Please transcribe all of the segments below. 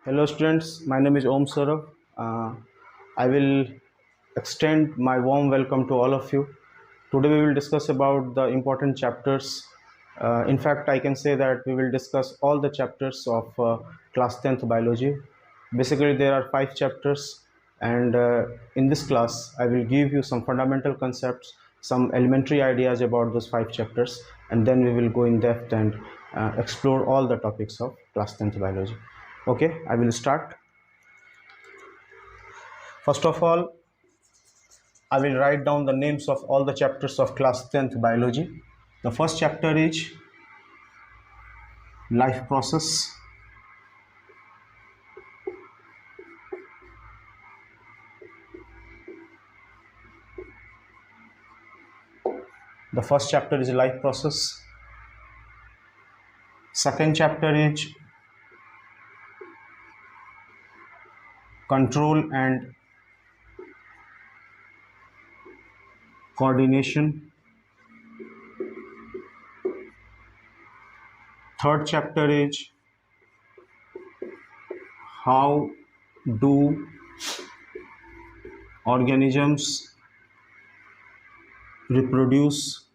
Hello students, my name is Om Saurav. Uh, I will extend my warm welcome to all of you. Today we will discuss about the important chapters. In fact, I can say that we will discuss all the chapters of class 10th biology. Basically, there are 5 chapters, and in this class, I will give you some fundamental concepts, some elementary ideas about those 5 chapters, and then we will go in depth and explore all the topics of class 10th biology. Okay, I will start. First of all, I will write down the names of all the chapters of class 10th biology. The first chapter is life process. The first chapter is life process. Second chapter is control and coordination. Third chapter is how do organisms reproduce.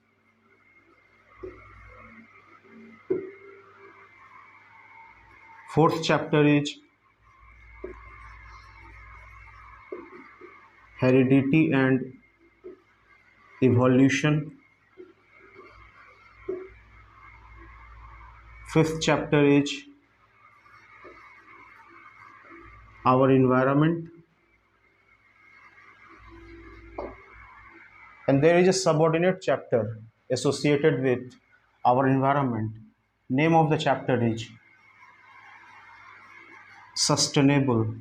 Fourth chapter is heredity and evolution. Fifth chapter is our environment. And there is a subordinate chapter associated with our environment. Name of the chapter is sustainable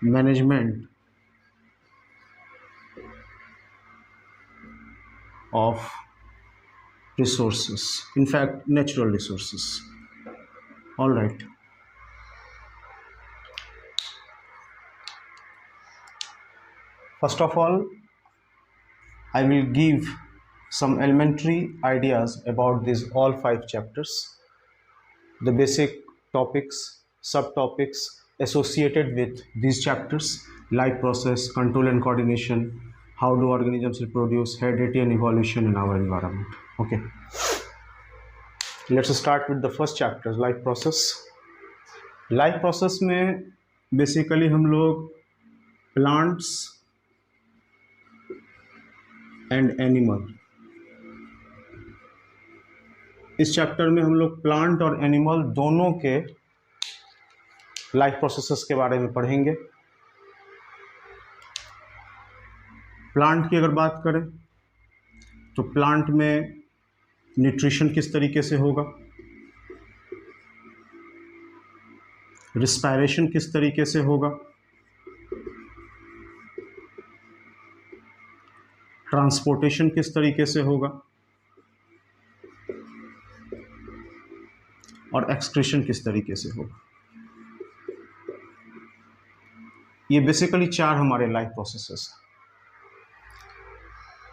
management of resources, in fact natural resources. All right, first of all I will give some elementary ideas about these all 5 chapters, the basic topics, subtopics associated with these chapters: life process, control and coordination, how do organisms reproduce, heredity and evolution in our environment. Okay, let's start with the first chapter, life process. Life process में basically हम लोग plants and animal, इस chapter में हम लोग plant और animal दोनों के लाइफ प्रोसेसेस के बारे में पढ़ेंगे। प्लांट की अगर बात करें तो प्लांट में न्यूट्रिशन किस तरीके से होगा, रिस्पायरेशन किस तरीके से होगा, ट्रांसपोर्टेशन किस तरीके से होगा और एक्सक्रीशन किस तरीके से होगा। ये बेसिकली 4 हमारे लाइफ प्रोसेसेस हैं।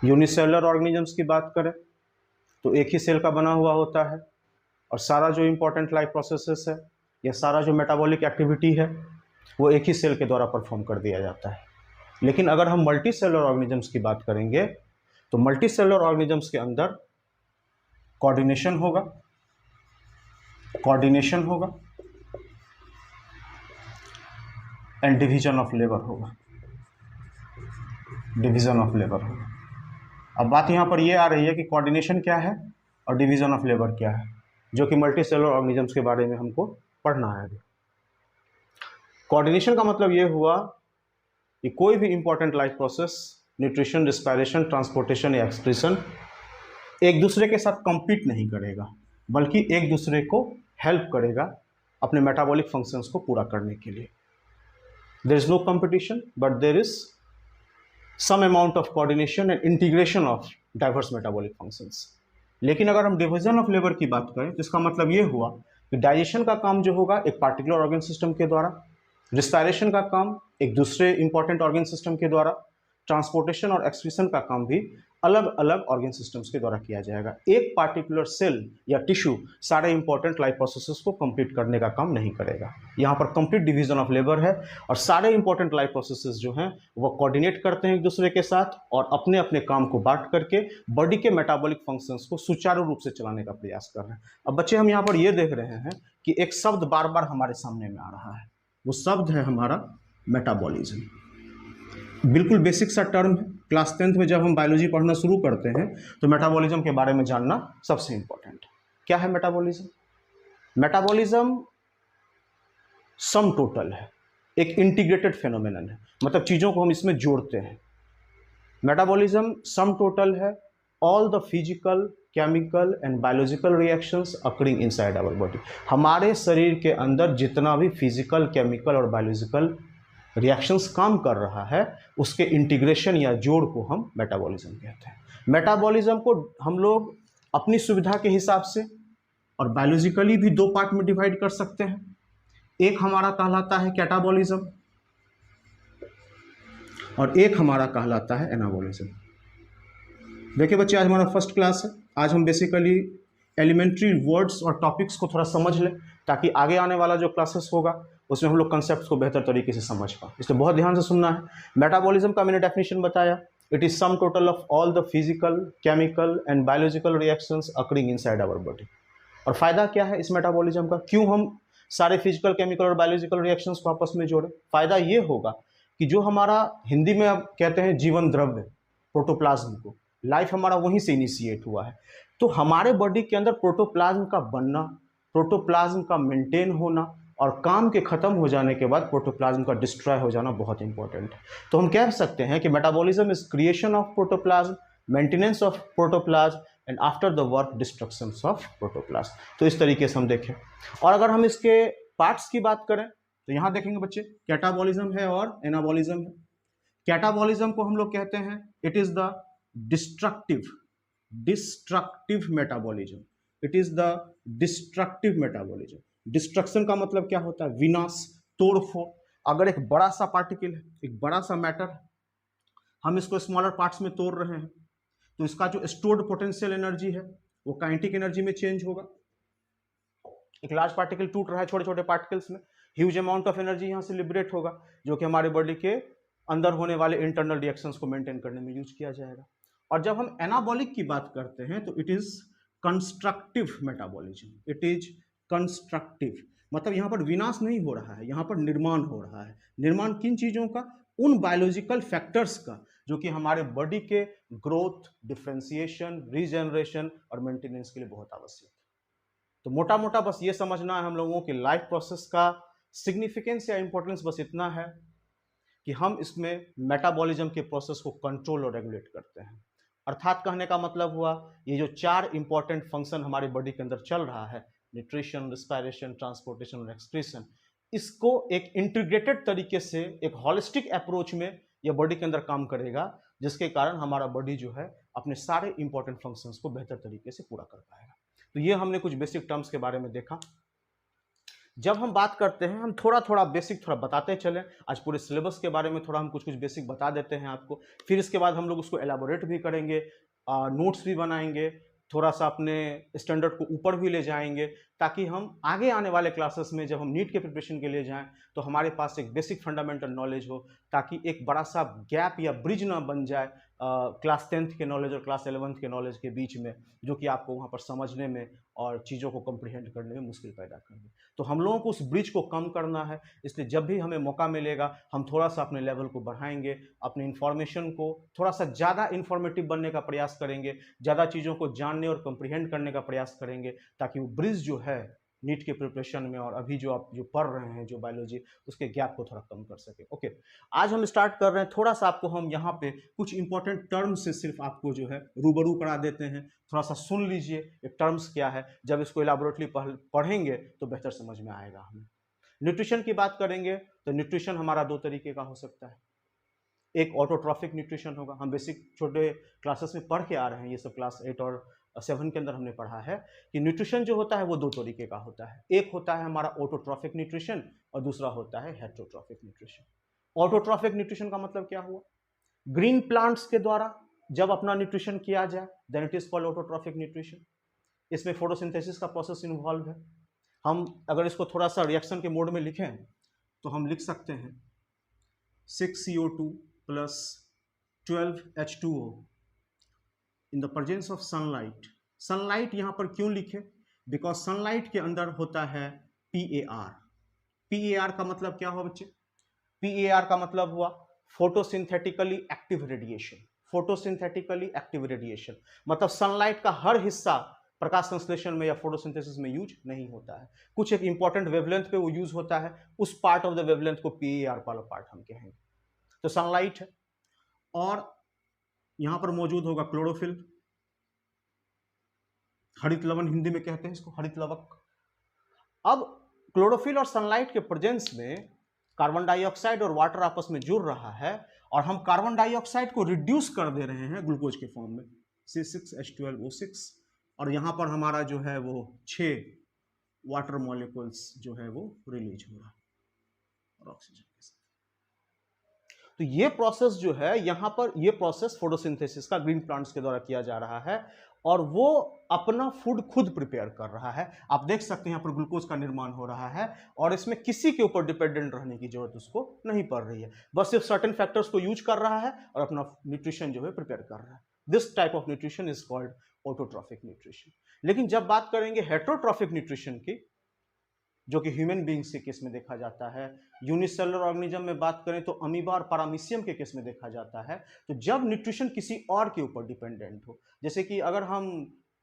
यूनिसेलुलर ऑर्गेनिजम्स की बात करें तो एक ही सेल का बना हुआ होता है और सारा जो इम्पोर्टेंट लाइफ प्रोसेसेस है या सारा जो मेटाबॉलिक एक्टिविटी है वो एक ही सेल के द्वारा परफॉर्म कर दिया जाता है। लेकिन अगर हम मल्टी सेलुलर ऑर्गेनिजम्स की बात करेंगे तो मल्टी सेलुलर ऑर्गेनिजम्स के अंदर कोऑर्डिनेशन होगा एंड डिवीजन ऑफ लेबर होगा। अब बात यहाँ पर ये आ रही है कि कोऑर्डिनेशन क्या है और डिवीजन ऑफ लेबर क्या है, जो कि मल्टी सेलुलर ऑर्गेनिजम्स के बारे में हमको पढ़ना है। कोऑर्डिनेशन का मतलब ये हुआ कि कोई भी important life process, nutrition, respiration, transportation या एक्सक्रीशन एक दूसरे के साथ कम्पीट नहीं करेगा, बल्कि एक दूसरे को हेल्प करेगा अपने मेटाबॉलिक फंक्शंस को पूरा करने के लिए। There is no competition but there is some amount of coordination and integration of diverse metabolic functions. लेकिन अगर हम डिवीजन ऑफ लेबर की बात करें तो इसका मतलब ये हुआ कि डाइजेशन का काम जो होगा एक पार्टिकुलर ऑर्गन सिस्टम के द्वारा, रिस्पायरेशन का काम एक दूसरे इंपॉर्टेंट ऑर्गन सिस्टम के द्वारा, ट्रांसपोर्टेशन और एक्सक्रीशन का काम भी अलग अलग ऑर्गन सिस्टम्स के द्वारा किया जाएगा। एक पार्टिकुलर सेल या टिश्यू सारे इंपॉर्टेंट लाइफ प्रोसेसेस को कंप्लीट करने का काम नहीं करेगा। यहाँ पर कंप्लीट डिवीजन ऑफ लेबर है और सारे इंपॉर्टेंट लाइफ प्रोसेसेस जो हैं वो कोऑर्डिनेट करते हैं एक दूसरे के साथ और अपने अपने काम को बांट करके बॉडी के मेटाबॉलिक फंक्शंस को सुचारू रूप से चलाने का प्रयास कर रहे हैं। अब बच्चे हम यहाँ पर ये देख रहे हैं कि एक शब्द बार बार हमारे सामने में आ रहा है, वो शब्द है हमारा मेटाबॉलिज्म। बिल्कुल बेसिक सा टर्म है। क्लास 10th में जब हम बायोलॉजी पढ़ना शुरू करते हैं तो मेटाबॉलिज्म के बारे में जानना सबसे इंपॉर्टेंट है। क्या है मेटाबॉलिज्म? मेटाबॉलिज्म सम टोटल है, एक इंटीग्रेटेड फेनोमेनन है, मतलब चीज़ों को हम इसमें जोड़ते हैं। मेटाबॉलिज्म सम टोटल है all the physical, chemical and biological reactions occurring inside our body. हमारे शरीर के अंदर जितना भी फिजिकल, केमिकल और बायोलॉजिकल रिएक्शंस काम कर रहा है उसके इंटीग्रेशन या जोड़ को हम मेटाबॉलिज्म कहते हैं। मेटाबॉलिज्म को हम लोग अपनी सुविधा के हिसाब से और बायोलॉजिकली भी दो पार्ट में डिवाइड कर सकते हैं। एक हमारा कहलाता है कैटाबॉलिज्म और एक हमारा कहलाता है एनाबॉलिज्म। देखिए बच्चे, आज हमारा फर्स्ट क्लास है। आज हम बेसिकली एलिमेंट्री वर्ड्स और टॉपिक्स को थोड़ा समझ लें ताकि आगे आने वाला जो क्लासेस होगा उसमें हम लोग कंसेप्ट को बेहतर तरीके से समझ पाएं, इसलिए बहुत ध्यान से सुनना है। मेटाबॉलिज्म का मैंने डेफिनेशन बताया, it is sum total of all the physical, chemical and biological reactions occurring inside our body. और फायदा क्या है इस मेटाबॉलिज्म का, क्यों हम सारे फिजिकल, केमिकल और बायोलॉजिकल रिएक्शंस को आपस में जोड़ें? फायदा ये होगा कि जो हमारा हिंदी में अब कहते हैं जीवन द्रव्य, प्रोटोप्लाज्म को, लाइफ हमारा वहीं से इनिशिएट हुआ है। तो हमारे बॉडी के अंदर प्रोटोप्लाज्म का बनना, प्रोटोप्लाज्म का मेंटेन होना और काम के खत्म हो जाने के बाद प्रोटोप्लाज्म का डिस्ट्रॉय हो जाना बहुत इंपॉर्टेंट है। तो हम कह सकते हैं कि metabolism is creation of protoplasm, maintenance of protoplasm and after the work destruction of protoplasm. तो इस तरीके से हम देखें। और अगर हम इसके पार्ट्स की बात करें तो यहाँ देखेंगे बच्चे, कैटाबॉलिज्म है और एनाबॉलिज्म है। कैटाबॉलिज्म को हम लोग कहते हैं it is the destructive metabolism. It is the destructive metabolism. Destruction का मतलब क्या होता है? विनाश, तोड़फोड़। अगर एक बड़ा सा पार्टिकल है, एक बड़ा सा मैटर, हम इसको स्मॉलर पार्ट्स में तोड़ रहे हैं तो इसका जो स्टोर्ड पोटेंशियल एनर्जी है वो काइनेटिक एनर्जी में चेंज होगा। एक लार्ज पार्टिकल टूट रहा है छोटे छोटे पार्टिकल्स में, ह्यूज अमाउंट ऑफ एनर्जी यहाँ से लिबरेट होगा जो कि हमारे बॉडी के अंदर होने वाले इंटरनल रिएक्शंस को मेंटेन करने में यूज किया जाएगा। और जब हम एनाबॉलिक की बात करते हैं तो it is constructive metabolism. It is constructive, मतलब यहाँ पर विनाश नहीं हो रहा है, यहाँ पर निर्माण हो रहा है। निर्माण किन चीज़ों का? उन बायोलॉजिकल फैक्टर्स का जो कि हमारे बॉडी के ग्रोथ, डिफ्रेंसिएशन, रीजनरेशन और मेंटेनेंस के लिए बहुत आवश्यक है। तो मोटा मोटा बस ये समझना है हम लोगों की लाइफ प्रोसेस का सिग्निफिकेंस या इंपॉर्टेंस बस इतना है कि हम इसमें मेटाबॉलिज्म के प्रोसेस को कंट्रोल और रेगुलेट करते हैं। अर्थात कहने का मतलब हुआ ये जो चार इंपॉर्टेंट फंक्शन हमारे बॉडी के अंदर चल रहा है, न्यूट्रिशन, रिस्पायरेशन, ट्रांसपोर्टेशन और एक्सक्रीशन, इसको एक इंटीग्रेटेड तरीके से, एक हॉलिस्टिक अप्रोच में यह बॉडी के अंदर काम करेगा, जिसके कारण हमारा बॉडी जो है अपने सारे इंपॉर्टेंट फंक्शंस को बेहतर तरीके से पूरा कर पाएगा। तो ये हमने कुछ बेसिक टर्म्स के बारे में देखा। जब हम बात करते हैं, हम थोड़ा थोड़ा बेसिक थोड़ा बताते चलें। आज पूरे सिलेबस के बारे में थोड़ा हम कुछ कुछ बेसिक बता देते हैं आपको, फिर इसके बाद हम लोग उसको एलाबोरेट भी करेंगे, नोट्स भी बनाएंगे, थोड़ा सा अपने स्टैंडर्ड को ऊपर भी ले जाएंगे, ताकि हम आगे आने वाले क्लासेस में जब हम नीट के प्रिपरेशन के लिए जाएं तो हमारे पास एक बेसिक फंडामेंटल नॉलेज हो, ताकि एक बड़ा सा गैप या ब्रिज ना बन जाए क्लास 10th के नॉलेज और क्लास 11th के नॉलेज के बीच में, जो कि आपको वहाँ पर समझने में और चीज़ों को कंप्रीहेंड करने में मुश्किल पैदा कर दे। तो हम लोगों को उस ब्रिज को कम करना है, इसलिए जब भी हमें मौका मिलेगा हम थोड़ा सा अपने लेवल को बढ़ाएंगे, अपने इन्फॉर्मेशन को थोड़ा सा ज़्यादा इन्फॉर्मेटिव बनने का प्रयास करेंगे, ज़्यादा चीज़ों को जानने और कंप्रीहेंड करने का प्रयास करेंगे, ताकि वो ब्रिज जो है नीट के प्रिपरेशन में और अभी जो आप जो पढ़ रहे हैं जो बायोलॉजी, उसके गैप को थोड़ा कम कर सके। ओके, आज हम स्टार्ट कर रहे हैं। थोड़ा सा आपको हम यहाँ पे कुछ इंपॉर्टेंट टर्म्स से सिर्फ आपको जो है रूबरू करा देते हैं, थोड़ा सा सुन लीजिए ये टर्म्स क्या है। जब इसको इलाबोरेटली पढ़ेंगे तो बेहतर समझ में आएगा हमें। न्यूट्रिशन की बात करेंगे तो न्यूट्रिशन हमारा दो तरीके का हो सकता है। एक ऑटोट्रॉफिक न्यूट्रिशन होगा, हम बेसिक छोटे क्लासेस में पढ़ के आ रहे हैं, ये सब क्लास 8 और 7 के अंदर हमने पढ़ा है कि न्यूट्रिशन जो होता है वो दो तरीके का होता है। एक होता है हमारा ऑटोट्रॉफिक न्यूट्रिशन और दूसरा होता है हेटेरोट्रॉफिक न्यूट्रिशन। ऑटोट्रॉफिक न्यूट्रिशन का मतलब क्या हुआ? ग्रीन प्लांट्स के द्वारा जब अपना न्यूट्रिशन किया जाए then it is called autotrophic nutrition. इसमें फोटोसिंथेसिस का प्रोसेस इन्वॉल्व है। हम अगर इसको थोड़ा सा रिएक्शन के मोड में लिखें तो हम लिख सकते हैं 6CO2 plus 12H2O in the presence of sunlight. Sunlight यहां पर क्यों लिखे? बिकॉज सनलाइट के अंदर होता है PAR। PAR का मतलब क्या हुआ बच्चे? PAR का मतलब हुआ photosynthetically active radiation. Photosynthetically active radiation मतलब सनलाइट का हर हिस्सा प्रकाश संश्लेषण में या फोटोसिंथेसिस में यूज नहीं होता है। कुछ एक इंपॉर्टेंट वेवलेंथ पे वो यूज होता है, उस पार्ट ऑफ द वेवलेंथ को PAR वाला पार्ट हम कहेंगे। तो सनलाइट है और यहां पर मौजूद होगा क्लोरोफिल, हरित लवण हिंदी में कहते हैं इसको, हरित लवक। अब क्लोरोफिल और सनलाइट के प्रेजेंस में कार्बन डाइऑक्साइड और वाटर आपस में जुड़ रहा है और हम कार्बन डाइऑक्साइड को रिड्यूस कर दे रहे हैं ग्लूकोज के फॉर्म में C6H12O6 और यहां पर हमारा जो है वो 6 वाटर मॉलिक्यूल्स जो है वो रिलीज हो रहा है और ऑक्सीजन के साथ। तो ये प्रोसेस जो है यहां पर, ये प्रोसेस फोटोसिंथेसिस का ग्रीन प्लांट्स के द्वारा किया जा रहा है और वो अपना फूड खुद प्रिपेयर कर रहा है। आप देख सकते हैं यहां पर ग्लूकोज का निर्माण हो रहा है और इसमें किसी के ऊपर डिपेंडेंट रहने की जरूरत उसको नहीं पड़ रही है, बस सिर्फ सर्टेन फैक्टर्स को यूज कर रहा है और अपना न्यूट्रिशन जो है प्रिपेयर कर रहा है। This type of nutrition is called autotrophic nutrition. लेकिन जब बात करेंगे हेटेरोट्रॉफिक न्यूट्रिशन की, जो कि ह्यूमन बींग्स के केस में देखा जाता है, यूनिसेलुलर ऑर्गेनिज्म में बात करें तो अमीबा और पैरामीशियम के केस में देखा जाता है, तो जब न्यूट्रिशन किसी और के ऊपर डिपेंडेंट हो, जैसे कि अगर हम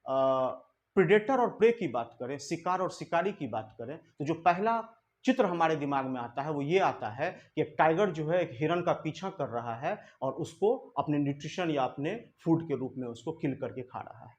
प्रेडेटर और प्रे की बात करें, शिकार और शिकारी की बात करें, तो जो पहला चित्र हमारे दिमाग में आता है वो ये आता है कि एक टाइगर जो है एक हिरन का पीछा कर रहा है और उसको अपने न्यूट्रिशन या अपने फूड के रूप में उसको किल करके खा रहा है।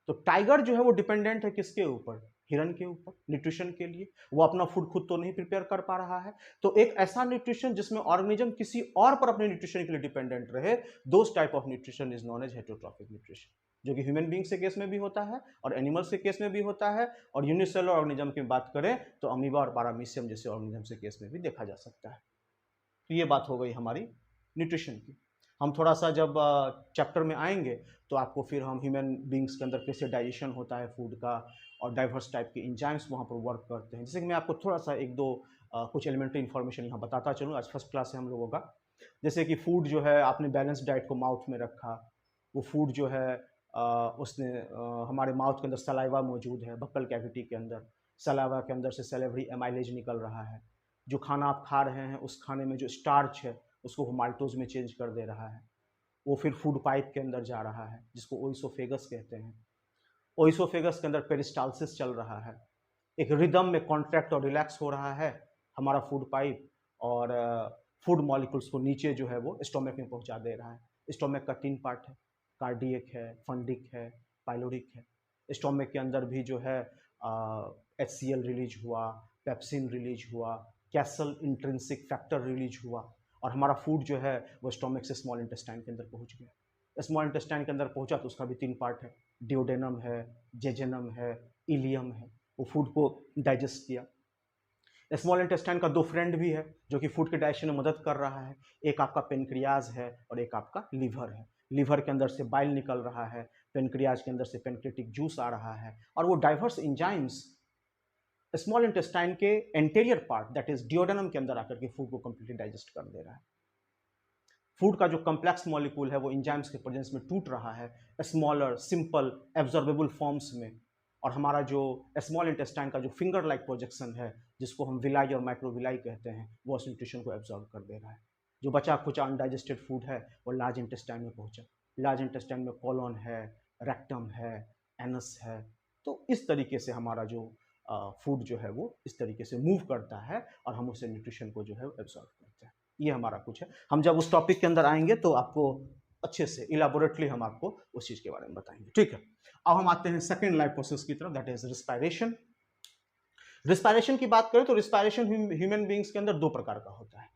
तो टाइगर जो है वो डिपेंडेंट है किसके ऊपर? हिरन के ऊपर न्यूट्रिशन के लिए। वो अपना फूड खुद तो नहीं प्रिपेयर कर पा रहा है, तो एक ऐसा न्यूट्रिशन जिसमें ऑर्गेनिज्म किसी और पर अपने न्यूट्रिशन के लिए डिपेंडेंट रहे, those type of nutrition is known as heterotrophic nutrition, जो कि ह्यूमन बींग्स के केस में भी होता है और एनिमल्स के केस में भी होता है और यूनिसेलुलर ऑर्गेनिज्म की बात करें तो अमीबा और पैरामीशियम जैसे ऑर्गेनिज्म के केस में भी देखा जा सकता है। तो ये बात हो गई हमारी न्यूट्रिशन की। हम थोड़ा सा जब चैप्टर में आएंगे तो आपको फिर हम ह्यूमन बींग्स के अंदर कैसे डाइजेशन होता है फूड का और डाइवर्स टाइप के इंजाइम्स वहाँ पर वर्क करते हैं, जैसे कि मैं आपको थोड़ा सा एक दो कुछ एलिमेंट्री इन्फॉर्मेशन यहाँ बताता चलूँ। आज फर्स्ट क्लास है हम लोगों का। जैसे कि फूड जो है आपने बैलेंस डाइट को माउथ में रखा, वो फूड जो है उसने हमारे माउथ के अंदर सलाइवा मौजूद है, बक्कल कैविटी के अंदर सलाइवा के अंदर से सेलेवरी एमाइलेज निकल रहा है। जो खाना आप खा रहे हैं उस खाने में जो स्टार्च है उसको वो माल्टोज में चेंज कर दे रहा है, वो फिर फूड पाइप के अंदर जा रहा है जिसको ओइसोफेगस कहते हैं। ओइसोफेगस के अंदर पेरिस्टालसिस चल रहा है, एक रिदम में कॉन्ट्रैक्ट और रिलैक्स हो रहा है हमारा फूड पाइप और फूड मॉलिक्यूल्स को नीचे जो है वो स्टोमक में पहुंचा दे रहा है। स्टोमक का 3 पार्ट है, कार्डियक है, फंडिक है, पाइलोरिक है। स्टोमक के अंदर भी जो है HCl रिलीज हुआ, पेप्सिन रिलीज हुआ, कैसल इंट्रिंसिक फैक्टर रिलीज हुआ और हमारा फूड जो है वो स्टोमक से स्मॉल इंटेस्टाइन के अंदर पहुंच गया। स्मॉल इंटेस्टाइन के अंदर पहुंचा तो उसका भी 3 पार्ट है, डिओडेनम है, जेजेनम है, इलियम है। वो फूड को डाइजेस्ट किया। स्मॉल इंटेस्टाइन का 2 फ्रेंड भी है जो कि फूड के डाइजेशन में मदद कर रहा है, एक आपका पेनक्रियाज है और एक आपका लीवर है। लीवर के अंदर से बाइल निकल रहा है, पेनक्रियाज के अंदर से पेनक्रेटिक जूस आ रहा है और वो डाइवर्स एंजाइम्स स्मॉल इंटेस्टाइन के anterior part that is duodenum के अंदर आकर के फूड को कंप्लीटली डाइजेस्ट कर दे रहा है। फूड का जो कॉम्प्लेक्स मॉलिक्यूल है वो एंजाइम्स के प्रेजेंस में टूट रहा है स्मॉलर सिंपल एब्जॉर्बेबल फॉर्म्स में और हमारा जो स्मॉल इंटेस्टाइन का जो फिंगर लाइक प्रोजेक्शन है जिसको हम विलाई और माइक्रोविलाई कहते हैं वो उस न्यूट्रिशन को एब्जॉर्ब कर दे रहा है। जो बचा खुचा अनडाइजेस्टेड फूड है वो लार्ज इंटेस्टाइन में पहुंचा। लार्ज इंटेस्टाइन में कॉलोन है, रेक्टम है, एनस है। तो इस तरीके से हमारा जो फूड जो है वो इस तरीके से मूव करता है और हम उससे न्यूट्रिशन को जो है एब्जॉर्ब करते हैं। ये हमारा कुछ है। हम जब उस टॉपिक के अंदर आएंगे तो आपको अच्छे से इलाबोरेटली हम आपको उस चीज के बारे में बताएंगे, ठीक है। अब हम आते हैं सेकेंड लाइफ प्रोसेस की तरफ, दैट इज रिस्पायरेशन। रिस्पायरेशन की बात करें तो रिस्पायरेशन ह्यूमन बींग्स के अंदर 2 प्रकार का होता है,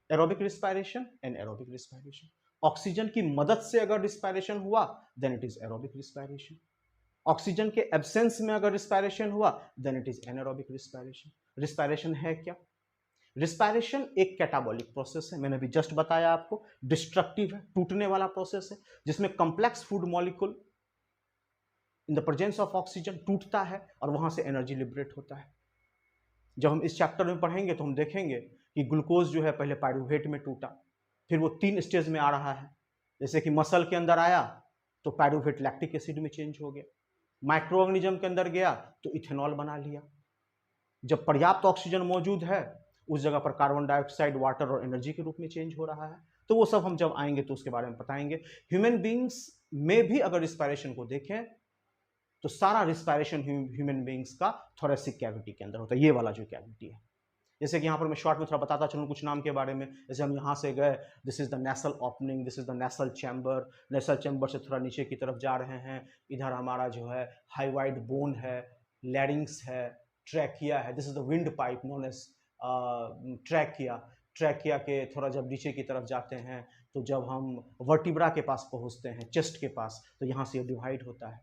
aerobic respiration and aerobic respiration. Oxygen की मदद से अगर रिस्पायरेशन हुआ then it is aerobic respiration. Oxygen के एब्सेंस में अगर रिस्पायरेशन हुआ then it is anaerobic respiration. Respiration है क्या? रिस्पायरेशन एक कैटाबॉलिक प्रोसेस है, मैंने अभी जस्ट बताया आपको, डिस्ट्रक्टिव है, टूटने वाला प्रोसेस है, जिसमें complex food molecule in the presence of oxygen टूटता है और वहां से एनर्जी लिबरेट होता है। जब हम इस चैप्टर में पढ़ेंगे तो हम देखेंगे कि ग्लूकोज जो है पहले पायरूवेट में टूटा, फिर वो 3 स्टेज में आ रहा है, जैसे कि मसल के अंदर आया तो पायरूवेट लैक्टिक एसिड में चेंज हो गया, माइक्रो ऑर्गेनिज्म के अंदर गया तो इथेनॉल बना लिया। जब पर्याप्त ऑक्सीजन मौजूद है उस जगह पर कार्बन डाइऑक्साइड, वाटर और एनर्जी के रूप में चेंज हो रहा है। तो वो सब हम जब आएंगे तो उसके बारे में बताएंगे। ह्यूमन बींग्स में भी अगर रिस्पायरेशन को देखें तो सारा रिस्पायरेशन ह्यूमन बींग्स का थोरेसिक कैविटी के अंदर होता है, ये वाला जो कैविटी है। जैसे कि यहाँ पर मैं शॉर्ट में थोड़ा बताता चलूँ कुछ नाम के बारे में। जैसे हम यहाँ से गए, this is the nasal opening, this is the nasal chamber, nasal chamber से थोड़ा नीचे की तरफ जा रहे हैं, इधर हमारा जो है हाइवाइड बोन है, लैरिंग्स है, ट्रैकिया है, this is the wind pipe known as trachea. Trachea के थोड़ा जब नीचे की तरफ जाते हैं तो जब हम वर्टिब्रा के पास पहुँचते हैं, चेस्ट के पास, तो यहाँ से डिवाइड होता है,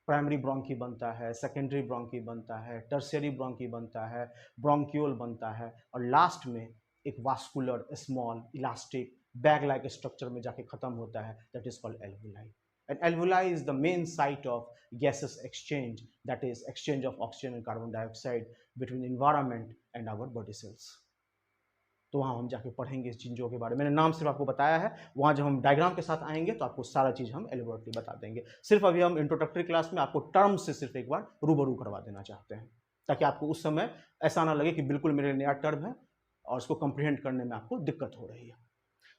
प्राइमरी ब्रोंकी बनता है, सेकेंडरी ब्रोंकी बनता है, टर्शियरी ब्रोंकी बनता है, ब्रोंक्यूल बनता है, और लास्ट में एक vascular small elastic bag like structure में जाके खत्म होता है, that is called alveoli. And alveoli is the main site of gases exchange, that is exchange of oxygen and carbon dioxide between environment and our body cells. तो वहाँ हम जाके पढ़ेंगे इस चीज़ों के बारे में। मैंने नाम सिर्फ आपको बताया है, वहाँ जब हम डायग्राम के साथ आएंगे तो आपको सारा चीज़ हम एलिबरेटली बता देंगे। सिर्फ अभी हम इंट्रोडक्टरी क्लास में आपको टर्म से सिर्फ एक बार रूबरू करवा देना चाहते हैं, ताकि आपको उस समय ऐसा ना लगे कि बिल्कुल मेरे नया टर्म है और उसको कंप्रीहेंड करने में आपको दिक्कत हो रही है।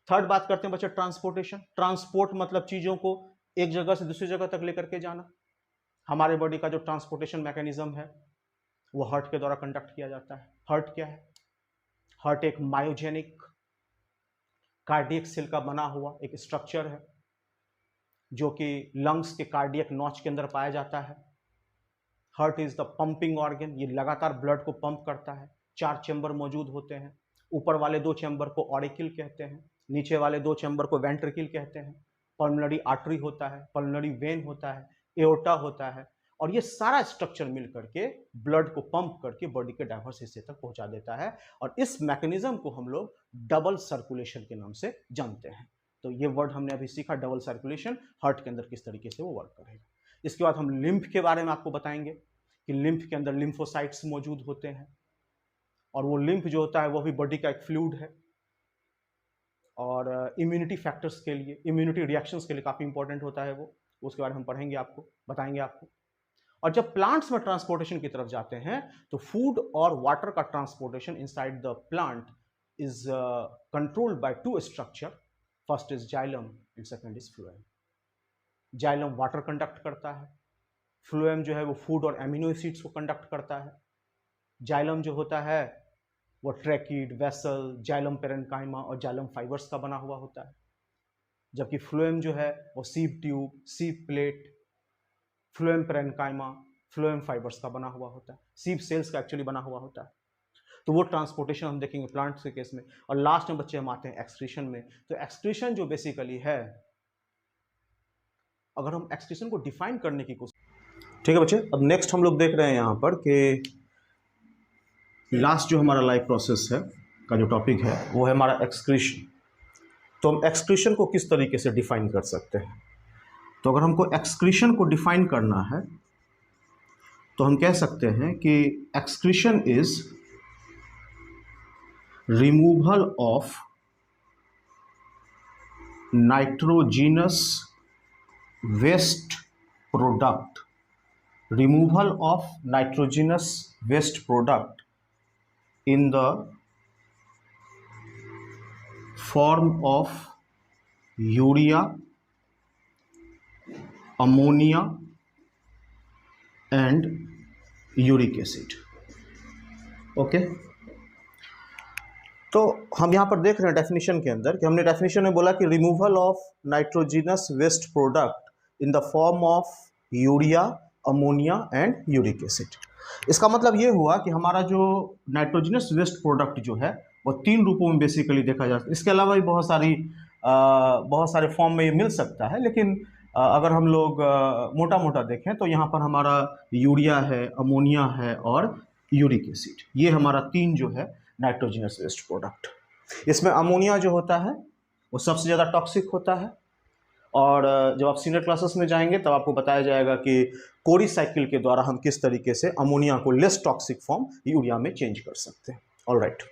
थर्ड बात करते हैं बच्चे ट्रांसपोर्टेशन। ट्रांसपोर्ट मतलब चीज़ों को एक जगह से दूसरी जगह तक लेकर के जाना। हमारे बॉडी का जो ट्रांसपोर्टेशन मैकेनिज्म है वो हार्ट के द्वारा कंडक्ट किया जाता है। हार्ट क्या है? हार्ट एक मायोजेनिक कार्डियक सेल का बना हुआ एक स्ट्रक्चर है जो कि लंग्स के कार्डियक नॉच के अंदर पाया जाता है। Heart is the pumping organ, ये लगातार ब्लड को पंप करता है। 4 चैम्बर मौजूद होते हैं, ऊपर वाले 2 चैम्बर को ऑरिकल कहते हैं, नीचे वाले 2 चैम्बर को वेंट्रिकल कहते हैं। पल्मोनरी आर्टरी होता है, पल्मोनरी वेन होता है, एओर्टा होता है, और ये सारा स्ट्रक्चर मिल करके ब्लड को पंप करके बॉडी के डाइवर्स हिस्से तक पहुंचा देता है। और इस मैकेनिज्म को हम लोग डबल सर्कुलेशन के नाम से जानते हैं। तो ये वर्ड हमने अभी सीखा, डबल सर्कुलेशन, हार्ट के अंदर किस तरीके से वो वर्क करेगा। इसके बाद हम लिम्फ के बारे में आपको बताएंगे कि लिम्फ के अंदर लिम्फोसाइट्स मौजूद होते हैं, और वो लिम्फ जो होता है वो भी बॉडी का एक फ्लूइड है, और इम्यूनिटी फैक्टर्स के लिए, इम्यूनिटी रिएक्शंस के लिए काफ़ी इंपॉर्टेंट होता है वो, उसके बारे में हम पढ़ेंगे, आपको बताएंगे आपको। और जब प्लांट्स में ट्रांसपोर्टेशन की तरफ जाते हैं तो फूड और वाटर का transportation inside the plant is controlled by 2 structure, first is xylem and second is phloem. Xylem water conduct करता है, फ्लोएम जो है वो फूड और एमिनो एसिड्स को कंडक्ट करता है। जाइलम जो होता है वो ट्रैकिड, वेसल, जाइलम पेरेन्काइमा और जाइलम फाइबर्स का बना हुआ होता है, जबकि फ्लोएम जो है वो sieve tube, sieve plate, phloem parenchyma, phloem fibres का बना हुआ होता है, सीव सेल्स का एक्चुअली बना हुआ होता है। तो वो ट्रांसपोर्टेशन हम देखेंगे प्लांट्स के केस में। और लास्ट में बच्चे हम आते हैं एक्सक्रीशन में। तो एक्सक्रीशन जो बेसिकली है, अगर हम एक्सक्रीशन को डिफाइन करने की कोशिश, ठीक है बच्चे, अब नेक्स्ट हम लोग देख रहे हैं यहाँ पर कि लास्ट जो हमारा लाइफ प्रोसेस है का जो टॉपिक है वो है हमारा एक्सक्रीशन। तो हम एक्सक्रीशन को किस तरीके से डिफाइन कर सकते हैं? तो अगर हमको एक्सक्रीशन को डिफाइन करना है तो हम कह सकते हैं कि excretion is removal of nitrogenous waste product, removal of nitrogenous waste product in the form of urea, ammonia and uric acid. Okay, तो हम यहाँ पर देख रहे हैं डेफिनेशन के अंदर कि हमने डेफिनेशन में बोला कि removal of nitrogenous waste product in the form of urea, ammonia and uric acid. इसका मतलब ये हुआ कि हमारा जो नाइट्रोजिनस वेस्ट प्रोडक्ट जो है वो 3 रूपों में बेसिकली देखा जाता है। इसके अलावा भी बहुत सारे फॉर्म में ये मिल सकता है, लेकिन अगर हम लोग मोटा मोटा देखें तो यहाँ पर हमारा यूरिया है, अमोनिया है और यूरिक एसिड, ये हमारा 3 जो है नाइट्रोजनस वेस्ट प्रोडक्ट। इसमें अमोनिया जो होता है वो सबसे ज़्यादा टॉक्सिक होता है, और जब आप सीनियर क्लासेस में जाएंगे तब आपको बताया जाएगा कि कोरी साइकिल के द्वारा हम किस तरीके से अमोनिया को लेस टॉक्सिक फॉर्म यूरिया में चेंज कर सकते हैं। ऑलराइट,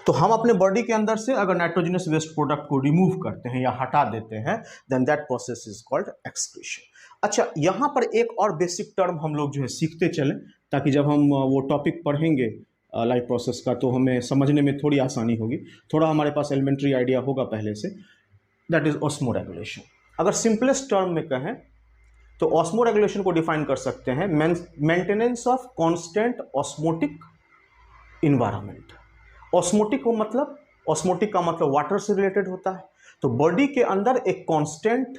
तो हम अपने बॉडी के अंदर से अगर नाइट्रोजनस वेस्ट प्रोडक्ट को रिमूव करते हैं या हटा देते हैं, then that process is called excretion. अच्छा, यहाँ पर एक और बेसिक टर्म हम लोग जो है सीखते चलें, ताकि जब हम वो टॉपिक पढ़ेंगे लाइफ प्रोसेस का तो हमें समझने में थोड़ी आसानी होगी, थोड़ा हमारे पास एलिमेंट्री आइडिया होगा पहले से। That is osmoregulation. अगर सिंपलेस्ट टर्म में कहें तो ऑस्मोरेगुलेशन को डिफाइन कर सकते हैं maintenance of constant osmotic environment. Osmotic का मतलब वाटर से रिलेटेड होता है, तो बॉडी के अंदर एक कांस्टेंट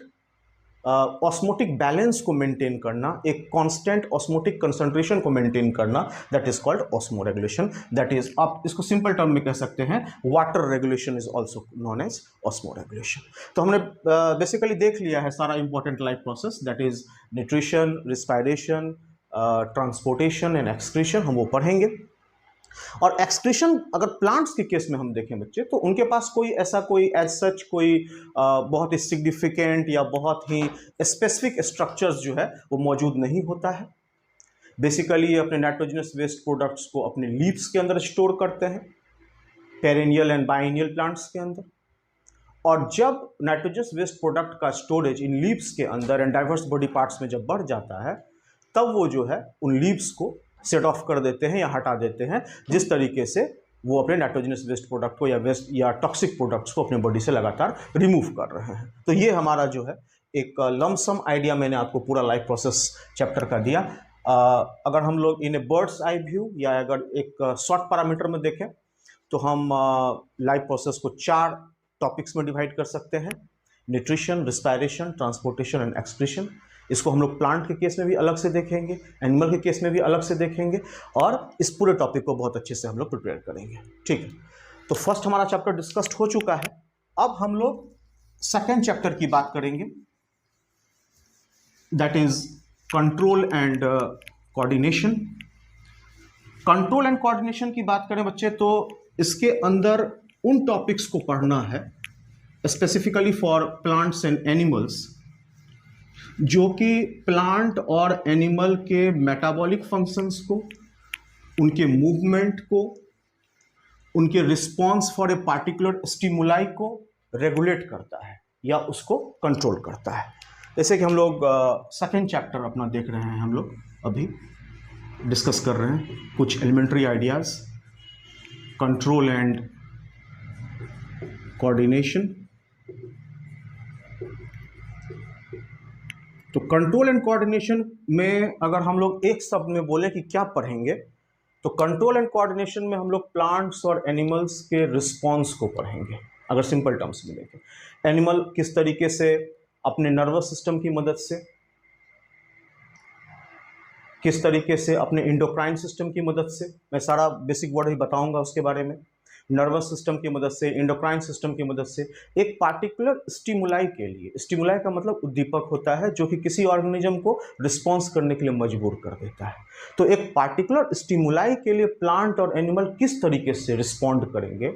ऑस्मोटिक बैलेंस को मेंटेन करना, एक कांस्टेंट ऑस्मोटिक कंसंट्रेशन को मेंटेन करना, that is called osmoregulation. That is, आप इसको सिंपल टर्म में कह सकते हैं, water regulation is also known as osmoregulation. तो हमने बेसिकली देख लिया है सारा important life process, that is nutrition, respiration, transportation and excretion, हम वो पढ़ेंगे। और एक्सक्रीशन अगर प्लांट्स के केस में हम देखें बच्चे, तो उनके पास कोई ऐसा कोई एज सच कोई बहुत ही सिग्निफिकेंट या बहुत ही स्पेसिफिक स्ट्रक्चर्स जो है वो मौजूद नहीं होता है। बेसिकली अपने नाइट्रोजनस वेस्ट प्रोडक्ट्स को अपने लीव्स के अंदर स्टोर करते हैं, पेरेनियल एंड बाइनियल प्लांट्स के अंदर। और जब नाइट्रोजनस वेस्ट प्रोडक्ट का स्टोरेज इन लीव्स के अंदर एंड डाइवर्स बॉडी पार्ट्स में जब बढ़ जाता है, तब वो जो है उन लीव्स को सेट ऑफ कर देते हैं या हटा देते हैं, जिस तरीके से वो अपने नाइट्रोजनस वेस्ट प्रोडक्ट को या वेस्ट या टॉक्सिक प्रोडक्ट्स को अपने बॉडी से लगातार रिमूव कर रहे हैं। तो ये हमारा जो है एक लमसम आइडिया मैंने आपको पूरा लाइफ प्रोसेस चैप्टर का दिया। अगर हम लोग इन ए बर्ड्स आई व्यू या अगर एक शॉर्ट पैरामीटर में देखें तो हम लाइफ प्रोसेस को 4 टॉपिक्स में डिवाइड कर सकते हैं, nutrition, respiration, transportation and excretion. इसको हम लोग प्लांट के केस में भी अलग से देखेंगे, एनिमल के केस में भी अलग से देखेंगे, और इस पूरे टॉपिक को बहुत अच्छे से हम लोग प्रिपेयर करेंगे। ठीक है, तो फर्स्ट हमारा चैप्टर डिस्कस्ड हो चुका है। अब हम लोग सेकेंड चैप्टर की बात करेंगे, that is control and coordination. Control and coordination की बात करें बच्चे, तो इसके अंदर उन टॉपिक्स को पढ़ना है specifically for plants and animals, जो कि प्लांट और एनिमल के मेटाबॉलिक फंक्शंस को, उनके मूवमेंट को, उनके response for a particular stimuli को रेगुलेट करता है या उसको कंट्रोल करता है। जैसे कि हम लोग सेकेंड चैप्टर अपना देख रहे हैं, हम लोग अभी डिस्कस कर रहे हैं कुछ elementary ideas, control and coordination. तो कंट्रोल एंड कोऑर्डिनेशन में अगर हम लोग एक शब्द में बोले कि क्या पढ़ेंगे, तो कंट्रोल एंड कोऑर्डिनेशन में हम लोग प्लांट्स और एनिमल्स के रिस्पॉन्स को पढ़ेंगे। अगर सिंपल टर्म्स में देखें, एनिमल किस तरीके से अपने नर्वस सिस्टम की मदद से, किस तरीके से अपने इंडोक्राइन सिस्टम की मदद से, मैं सारा बेसिक वर्ड ही बताऊंगा उसके बारे में, नर्वस सिस्टम की मदद से, इंडोक्राइन सिस्टम की मदद से एक पार्टिकुलर स्टिमुलाई के लिए, स्टिमुलाई का मतलब उद्दीपक होता है जो कि किसी ऑर्गेनिज्म को रिस्पॉन्स करने के लिए मजबूर कर देता है। तो एक पार्टिकुलर स्टिमुलाई के लिए प्लांट और एनिमल किस तरीके से रिस्पॉन्ड करेंगे,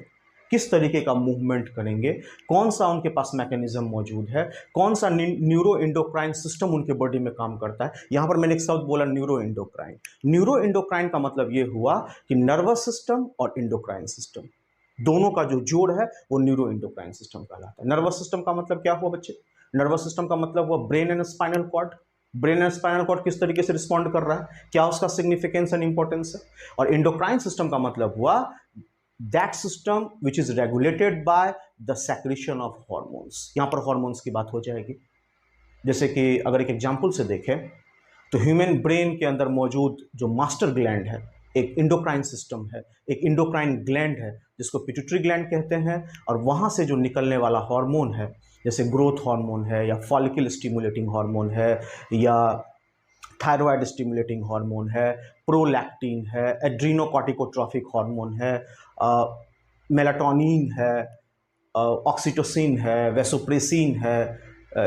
किस तरीके का मूवमेंट करेंगे, कौन सा उनके पास मैकेनिज्म मौजूद है, कौन सा न्यूरो इंडोक्राइन सिस्टम उनके बॉडी में काम करता है। यहाँ पर मैंने एक शब्द बोला न्यूरो इंडोक्राइन। न्यूरो इंडोक्राइन का मतलब ये हुआ कि नर्वस सिस्टम और इंडोक्राइन सिस्टम दोनों का जो जोड़ है वो न्यूरो इंडोक्राइन सिस्टम कहलाता है। नर्वस सिस्टम का मतलब क्या हुआ बच्चे? नर्वस सिस्टम का मतलब हुआ brain and spinal cord. Brain and spinal cord किस तरीके से रिस्पॉन्ड कर रहा है, क्या उसका सिग्निफिकेंस एंड इंपॉर्टेंस है। और इंडोक्राइन सिस्टम का मतलब हुआ that system which is regulated by the secretion of hormones. यहाँ पर हॉर्मोन्स की बात हो जाएगी। जैसे कि अगर एक एग्जाम्पल से देखें तो ह्यूमन ब्रेन के अंदर मौजूद जो मास्टर ग्लैंड है एक इंडोक्राइन सिस्टम है, एक इंडोक्राइन ग्लैंड है जिसको पिट्यूटरी ग्लैंड कहते हैं। और वहाँ से जो निकलने वाला हार्मोन है जैसे ग्रोथ हार्मोन है या फॉलिकल स्टिमुलेटिंग हार्मोन है या थायराइड स्टिमुलेटिंग हार्मोन है, प्रोलैक्टिन है, एड्रीनोकॉर्टिकोट्रॉफिक हार्मोन है, मेलाटोनिन है, ऑक्सीटोसिन है, वेसोप्रेसिन है।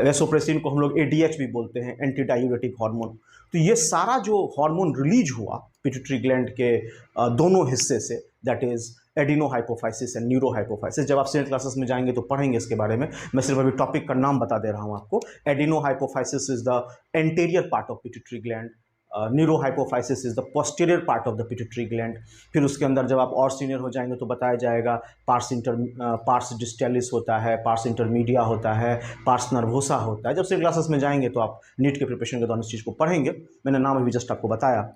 वेसोप्रेसिन को हम लोग ADH भी बोलते हैं, एंटी डायूरेटिक हार्मोन। तो ये सारा जो हार्मोन रिलीज हुआ पिट्यूटरी ग्लैंड के दोनों हिस्से से, that is adeno hypophysis and neuro hypophysis. जब आप सीनियर क्लासेस में जाएंगे तो पढ़ेंगे इसके बारे में, मैं सिर्फ अभी टॉपिक का नाम बता दे रहा हूँ आपको। Adeno hypophysis is the anterior part of pituitary gland, neuro hypophysis is the posterior part of the pituitary gland. फिर उसके अंदर जब आप और सीनियर हो जाएंगे तो बताया जाएगा पार्स डिस्टेलिस होता है, पार्स इंटरमीडिया होता है, पार्स नर्वोसा होता है। जब सीनियर क्लासेस में जाएंगे तो आप नीट के प्रिपरेशन के दौरान इस चीज़ को पढ़ेंगे, मैंने नाम अभी जस्ट आपको बताया।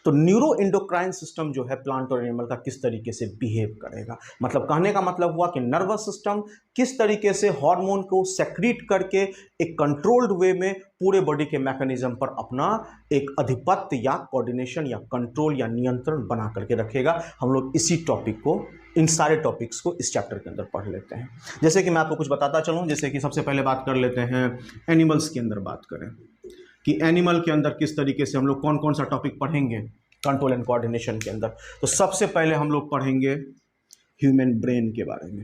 तो न्यूरो इंडोक्राइन सिस्टम जो है प्लांट और एनिमल का किस तरीके से बिहेव करेगा, मतलब कहने का मतलब हुआ कि नर्वस सिस्टम किस तरीके से हार्मोन को सेक्रीट करके एक कंट्रोल्ड वे में पूरे बॉडी के मैकेनिज्म पर अपना एक अधिपत्य या कोऑर्डिनेशन या कंट्रोल या नियंत्रण बना करके रखेगा। हम लोग इसी टॉपिक को, इन सारे टॉपिक्स को इस चैप्टर के अंदर पढ़ लेते हैं। जैसे कि मैं आपको कुछ बताता चलूँ, जैसे कि सबसे पहले बात कर लेते हैं एनिमल्स के अंदर बात करें कि एनिमल के अंदर किस तरीके से हम लोग कौन कौन सा टॉपिक पढ़ेंगे कंट्रोल एंड कोऑर्डिनेशन के अंदर। तो सबसे पहले हम लोग पढ़ेंगे ह्यूमन ब्रेन के बारे में,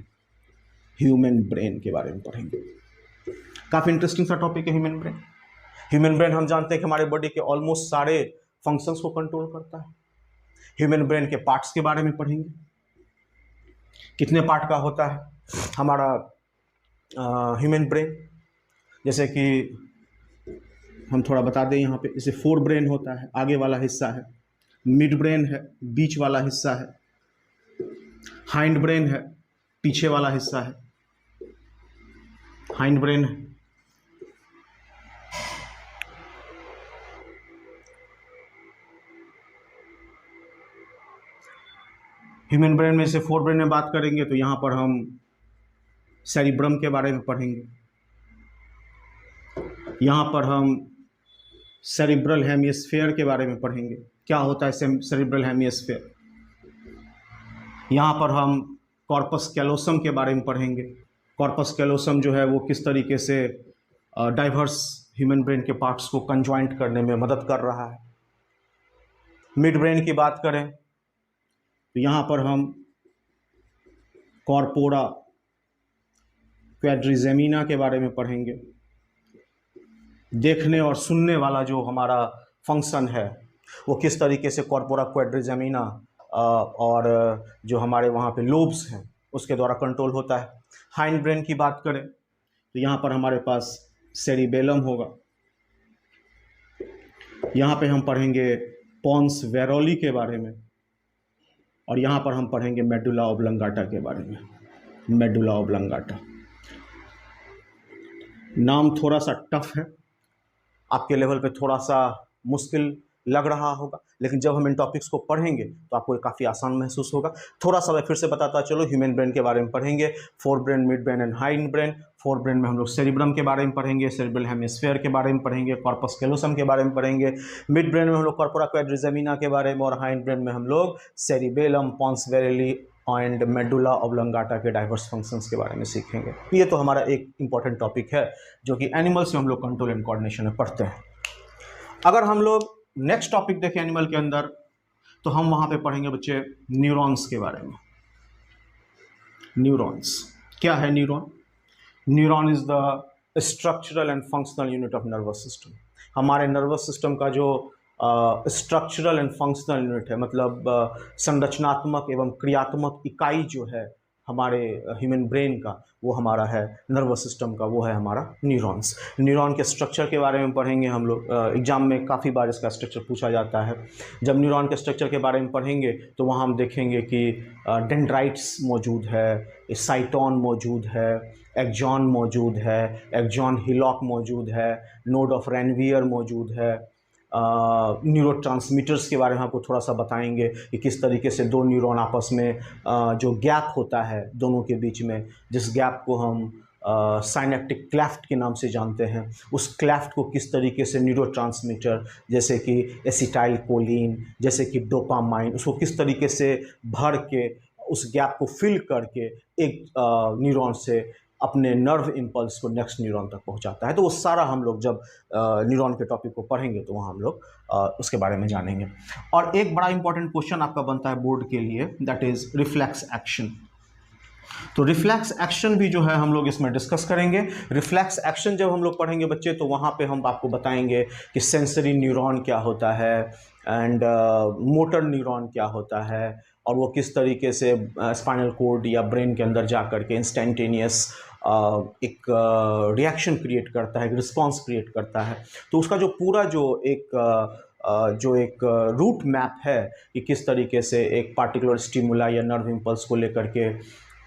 ह्यूमन ब्रेन के बारे में पढ़ेंगे। काफ़ी इंटरेस्टिंग सा टॉपिक है ह्यूमन ब्रेन। ह्यूमन ब्रेन हम जानते हैं कि हमारे बॉडी के ऑलमोस्ट सारे फंक्शंस को कंट्रोल करता है। ह्यूमन ब्रेन के पार्ट्स के बारे में पढ़ेंगे, कितने पार्ट का होता है हमारा ह्यूमन ब्रेन। जैसे कि हम थोड़ा बता दें यहाँ पे, जैसे फोर ब्रेन होता है, आगे वाला हिस्सा है, मिड ब्रेन है, बीच वाला हिस्सा है, हाइंड ब्रेन है, पीछे वाला हिस्सा है, हाइंड ब्रेन है, ह्यूमन ब्रेन में से फोर ब्रेन में बात करेंगे तो यहाँ पर हम सेरिब्रम के बारे में पढ़ेंगे। यहाँ पर हम सेरिब्रल हेमिस्फीयर के बारे में पढ़ेंगे, क्या होता है सेरिब्रल हेमिस्फीयर। यहाँ पर हम कॉर्पस कैलोसम के बारे में पढ़ेंगे। कॉर्पस कैलोसम जो है वो किस तरीके से डाइवर्स ह्यूमन ब्रेन के पार्ट्स को कंजॉइंट करने में मदद कर रहा है। मिड ब्रेन की बात करें तो यहाँ पर हम कॉर्पोरा क्वाड्रिजेमिना के बारे में पढ़ेंगे। देखने और सुनने वाला जो हमारा फंक्शन है वो किस तरीके से कॉर्पोरा क्वाड्रिजेमिना और जो हमारे वहाँ पे लोब्स हैं उसके द्वारा कंट्रोल होता है। हाइंड ब्रेन की बात करें तो यहाँ पर हमारे पास सेरिबेलम होगा। यहाँ पे हम पढ़ेंगे पॉन्स वेरोली के बारे में, और यहाँ पर हम पढ़ेंगे मेडुला ऑब्लंगाटा के बारे में। मेडुला ऑब्लंगाटा नाम थोड़ा सा टफ है, आपके लेवल पे थोड़ा सा मुश्किल लग रहा होगा, लेकिन जब हम इन टॉपिक्स को पढ़ेंगे तो आपको काफ़ी आसान महसूस होगा। थोड़ा सा मैं फिर से बताता चलो, ह्यूमन ब्रेन के बारे में पढ़ेंगे, fore brain, mid brain and hind brain. Fore brain में हम लोग सेरिब्रम के बारे में पढ़ेंगे, सेरिब्रल हेमिस्फीयर के बारे में पढ़ेंगे, कॉर्पस कैलोसम के बारे में पढ़ेंगे। मिड ब्रेन में हम लोग कॉर्पोरा क्वाड्रिजेमिना के बारे में, और हाइंड ब्रेन में हम लोग cerebellum, pons varolii and medulla oblongata के डाइवर्स फंक्शंस के बारे में सीखेंगे। ये तो हमारा एक इंपॉर्टेंट टॉपिक है जो कि एनिमल्स में हम लोग कंट्रोल एंड कोऑर्डिनेशन में पढ़ते हैं। अगर हम लोग नेक्स्ट टॉपिक देखें एनिमल के अंदर तो हम वहाँ पे पढ़ेंगे बच्चे न्यूरॉन्स के बारे में। न्यूरॉन्स क्या है? Neuron is the structural and functional unit of nervous system. हमारे नर्वस सिस्टम का जो स्ट्रक्चरल एंड फंक्शनल यूनिट है, मतलब संरचनात्मक एवं क्रियात्मक इकाई जो है हमारे ह्यूमन ब्रेन का, वो हमारा है नर्वस सिस्टम का, वो है हमारा न्यूरॉन्स। न्यूरॉन के स्ट्रक्चर के बारे में पढ़ेंगे हम लोग। एग्जाम में काफ़ी बार इसका स्ट्रक्चर पूछा जाता है। जब न्यूरॉन के स्ट्रक्चर के बारे में पढ़ेंगे तो वहाँ हम देखेंगे कि डेंड्राइट्स मौजूद है, साइटोन मौजूद है, एक्जॉन मौजूद है, एक्जॉन हिलॉक मौजूद है, नोड ऑफ रेनवियर मौजूद है। न्यूरोट्रांसमीटर्स के बारे में आपको थोड़ा सा बताएंगे कि किस तरीके से दो न्यूरॉन आपस में जो गैप होता है दोनों के बीच में, जिस गैप को हम साइनेप्टिक क्लेफ्ट के नाम से जानते हैं, उस क्लेफ्ट को किस तरीके से न्यूरोट्रांसमीटर जैसे कि एसिटाइल कोलिन, जैसे कि डोपामाइन, उसको किस तरीके से भर के उस गैप को फिल करके एक न्यूरॉन से अपने नर्व इम्पल्स को नेक्स्ट न्यूरॉन तक पहुंचाता है। तो वो सारा हम लोग जब न्यूरॉन के टॉपिक को पढ़ेंगे तो वहाँ हम लोग उसके बारे में जानेंगे। और एक बड़ा इंपॉर्टेंट क्वेश्चन आपका बनता है बोर्ड के लिए, दैट इज़ रिफ्लेक्स एक्शन। तो रिफ्लेक्स एक्शन भी जो है हम लोग इसमें डिस्कस करेंगे। रिफ्लेक्स एक्शन जब हम लोग पढ़ेंगे बच्चे तो वहाँ पे हम आपको बताएंगे कि सेंसरी न्यूरॉन क्या होता है, एंड मोटर न्यूरॉन क्या होता है और वो किस तरीके से स्पाइनल कोड या ब्रेन के अंदर जा करके इंस्टेंटेनियस एक रिएक्शन क्रिएट करता है, एक रिस्पॉन्स क्रिएट करता है। तो उसका जो पूरा जो एक रूट मैप है कि किस तरीके से एक पार्टिकुलर स्टिमुला या नर्व इम्पल्स को लेकर के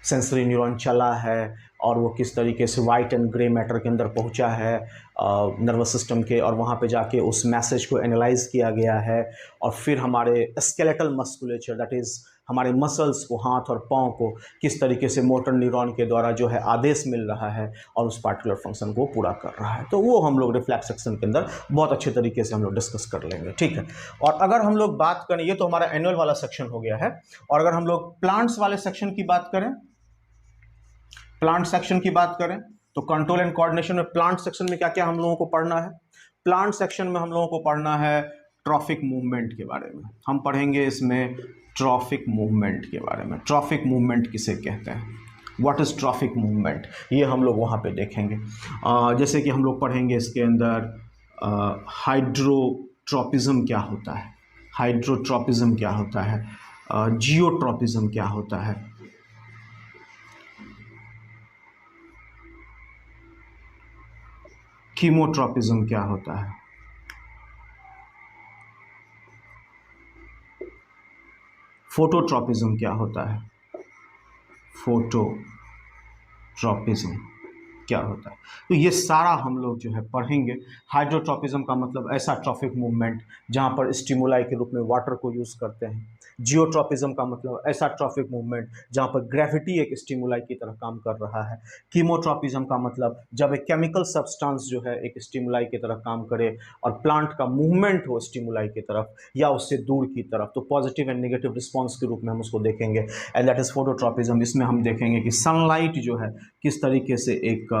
सेंसरी न्यूरॉन चला है और वो किस तरीके से वाइट एंड ग्रे मैटर के अंदर पहुंचा है नर्वस सिस्टम के, और वहाँ पे जाके उस मैसेज को एनालाइज किया गया है और फिर हमारे स्केलेटल मस्कुलेचर दैट इज़ हमारे मसल्स को, हाथ और पाँव को किस तरीके से मोटर न्यूरॉन के द्वारा जो है आदेश मिल रहा है और उस पार्टिकुलर फंक्शन को पूरा कर रहा है। तो वो हम लोग रिफ्लेक्स सेक्शन के अंदर बहुत अच्छे तरीके से हम लोग डिस्कस कर लेंगे, ठीक है। और अगर हम लोग बात करें, ये तो हमारा एनुअल वाला सेक्शन हो गया है, और अगर हम लोग प्लांट्स वाले सेक्शन की बात करें, प्लांट सेक्शन की बात करें तो कंट्रोल एंड कोऑर्डिनेशन में प्लांट सेक्शन में क्या क्या हम लोगों को पढ़ना है। प्लांट सेक्शन में हम लोगों को पढ़ना है ट्रॉफिक मूवमेंट के बारे में। हम पढ़ेंगे इसमें ट्रॉफिक मूवमेंट के बारे में। ट्रॉफिक मूवमेंट किसे कहते हैं, व्हाट इज ट्रॉफिक मूवमेंट, ये हम लोग वहाँ पे देखेंगे। जैसे कि हम लोग पढ़ेंगे इसके अंदर हाइड्रोट्रोपिज्म क्या होता है, हाइड्रोट्रोपिज्म क्या होता है, जियोट्रोपिज्म क्या होता है, कीमोट्रोपिज्म क्या होता है, फोटोट्रोपिज्म क्या होता है, फोटोट्रोपिज्म क्या होता है। तो ये सारा हम लोग जो है पढ़ेंगे। हाइड्रोट्रोपिज्म का मतलब ऐसा ट्रॉफिक मूवमेंट जहाँ पर स्टिमुलाई के रूप में वाटर को यूज़ करते हैं। जियोट्रोपिज्म का मतलब ऐसा ट्रॉफिक मूवमेंट जहाँ पर ग्रेविटी एक स्टिमुलाई की तरह काम कर रहा है। कीमोट्रोपिज्म का मतलब जब एक केमिकल सब्सटेंस जो है एक स्टिमुलाई की तरह काम करे और प्लांट का मूवमेंट हो स्टिमुलाई की तरफ या उससे दूर की तरफ, तो पॉजिटिव एंड नेगेटिव रिस्पॉन्स के रूप में हम उसको देखेंगे, एंड दैट इज़ फोटोट्रोपिज्म। इसमें हम देखेंगे कि सनलाइट जो है किस तरीके से एक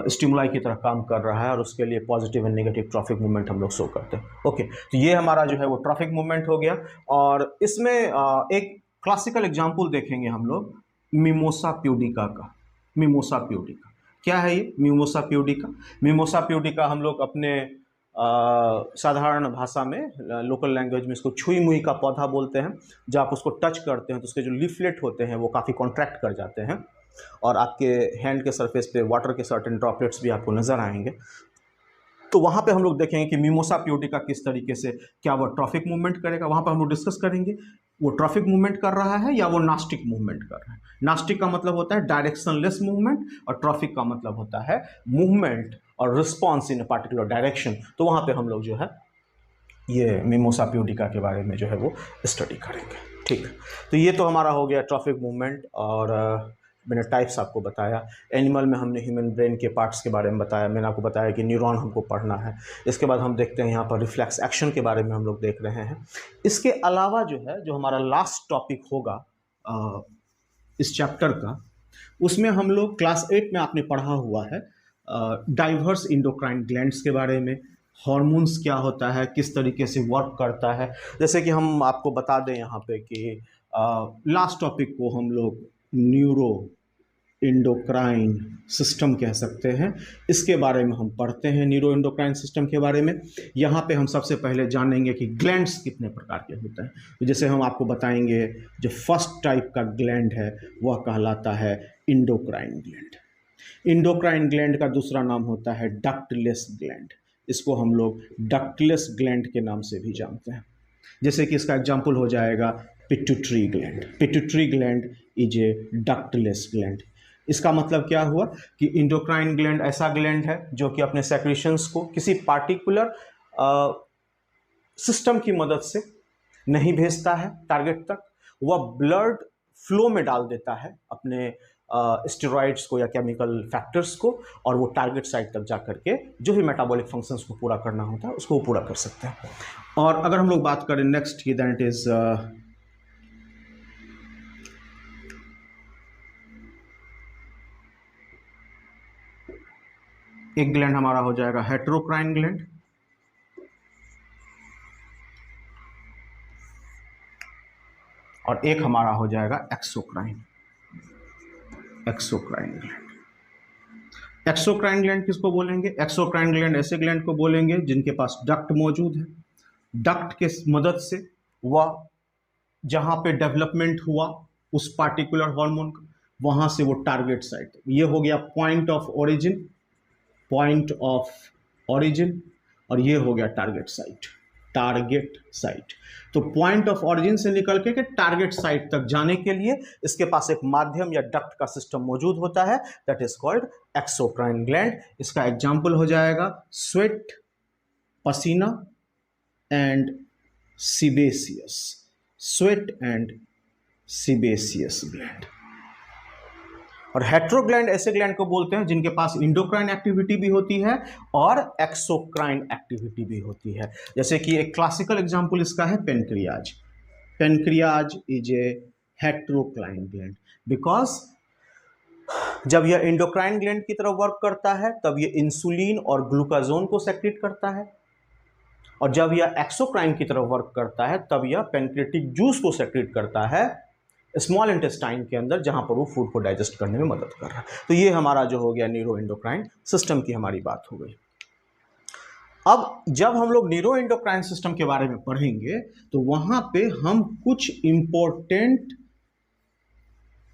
स्टिमुलाई की तरह काम कर रहा है और उसके लिए positive and negative trophic movement हम लोग शो करते हैं। ओके, तो ये हमारा जो है वो ट्रॉफिक मूवमेंट हो गया। और इसमें एक क्लासिकल एग्जांपल देखेंगे हम लोग मिमोसा प्यूडिका का। मिमोसा प्यूडिका क्या है ये, मिमोसा प्यूडिका? मिमोसा प्यूडिका हम लोग अपने साधारण भाषा में, लोकल लैंग्वेज में इसको छुई मुई का पौधा बोलते हैं। जब आप उसको टच करते हैं तो उसके जो लीफलेट होते हैं वो काफ़ी कॉन्ट्रैक्ट कर जाते हैं और आपके हैंड के सरफेस पे वाटर के सर्टेन ड्रॉपलेट्स भी आपको नज़र आएंगे। तो वहाँ पे हम लोग देखेंगे कि मिमोसा प्यूडिका किस तरीके से, क्या वो ट्रॉफिक मूवमेंट करेगा, वहाँ पर हम लोग डिस्कस करेंगे वो ट्रॉफिक मूवमेंट कर रहा है या वो नास्टिक मूवमेंट कर रहा है। नास्टिक का मतलब होता है डायरेक्शनलेस मूवमेंट और ट्रॉफिक का मतलब होता है मूवमेंट और response in a particular direction. तो वहाँ पे हम लोग जो है ये मिमोसा प्यूडिका के बारे में जो है वो स्टडी करेंगे, ठीक है। तो ये तो हमारा हो गया ट्रॉफिक मूवमेंट, और मैंने टाइप्स आपको बताया। एनिमल में हमने ह्यूमन ब्रेन के पार्ट्स के बारे में बताया, मैंने आपको बताया कि न्यूरॉन हमको पढ़ना है। इसके बाद हम देखते हैं यहाँ पर रिफ्लेक्स एक्शन के बारे में हम लोग देख रहे हैं। इसके अलावा जो है जो हमारा लास्ट टॉपिक होगा इस चैप्टर का, उसमें हम लोग क्लास 8 में आपने पढ़ा हुआ है डाइवर्स इंडोक्राइन ग्लैंड्स के बारे में, हार्मोन्स क्या होता है, किस तरीके से वर्क करता है। जैसे कि हम आपको बता दें यहाँ पे कि लास्ट टॉपिक को हम लोग न्यूरो इंडोक्राइन सिस्टम कह सकते हैं। इसके बारे में हम पढ़ते हैं, न्यूरो इंडोक्राइन सिस्टम के बारे में। यहाँ पे हम सबसे पहले जानेंगे कि ग्लैंड्स कितने प्रकार के होते हैं। तो जैसे हम आपको बताएंगे जो फर्स्ट टाइप का ग्लैंड है वह कहलाता है इंडोक्राइन ग्लैंड। इंडोक्राइन ग्लैंड का दूसरा नाम होता है डक्टलेस ग्लैंड। इसको हम लोग डक्टलेस ग्लैंड के नाम से भी जानते हैं। जैसे कि इसका एग्जाम्पल हो जाएगा pituitary gland. Pituitary gland is a ductless gland. इसका मतलब क्या हुआ कि इंडोक्राइन ग्लैंड ऐसा ग्लैंड है जो कि अपने सेक्रेशंस को किसी पार्टिकुलर सिस्टम की मदद से नहीं भेजता है टारगेट तक, वह ब्लड फ्लो में डाल देता है अपने स्टेरॉइड्स को या केमिकल फैक्टर्स को, और वो टारगेट साइट तक जा करके जो भी मेटाबॉलिक फंक्शंस को पूरा करना होता है उसको वो पूरा कर सकते हैं। और अगर हम लोग बात करें नेक्स्ट की, दैट इज एक ग्लैंड हमारा हो जाएगा हेटेरोक्राइन ग्लैंड, और एक हमारा हो जाएगा एक्सोक्राइन ग्लैंड। एक्सोक्राइन ग्लैंड किसको बोलेंगे? एक्सोक्राइन ग्लैंड ऐसे ग्लैंड को बोलेंगे जिनके पास डक्ट मौजूद है, डक्ट के मदद से वह जहां पे डेवलपमेंट हुआ उस पार्टिकुलर हार्मोन का, वहां से वो टारगेट साइट, ये हो गया point of origin, point of origin, और ये हो गया टारगेट साइट, टारगेट साइट। तो पॉइंट ऑफ ओरिजिन से निकल के टारगेट साइट तक जाने के लिए इसके पास एक माध्यम या डक्ट का सिस्टम मौजूद होता है, that is called exocrine gland. इसका एग्जांपल हो जाएगा स्वेट, पसीना and sebaceous, sweat and sebaceous gland. और हेट्रोग्लैंड ऐसे ग्लैंड को बोलते हैं जिनके पास इंडोक्राइन एक्टिविटी भी होती है और एक्सोक्राइन एक्टिविटी भी होती है। जैसे कि एक क्लासिकल एग्जांपल इसका है pancreas. Pancreas is a heterocrine gland because जब यह इंडोक्राइन ग्लैंड की तरफ वर्क करता है तब यह इंसुलिन और ग्लूकाजोन को सेक्रेट करता है, और जब यह एक्सोक्राइन की तरफ वर्क करता है तब यह पेनक्रियाटिक जूस को सेक्रेट करता है स्मॉल इंटेस्टाइन के अंदर, जहां पर वो फूड को डाइजेस्ट करने में मदद कर रहा है। तो ये हमारा जो हो गया न्यूरो एंडोक्राइन सिस्टम की हमारी बात हो गई। अब जब हम लोग न्यूरो एंडोक्राइन सिस्टम के बारे में पढ़ेंगे तो वहां पे हम कुछ इंपॉर्टेंट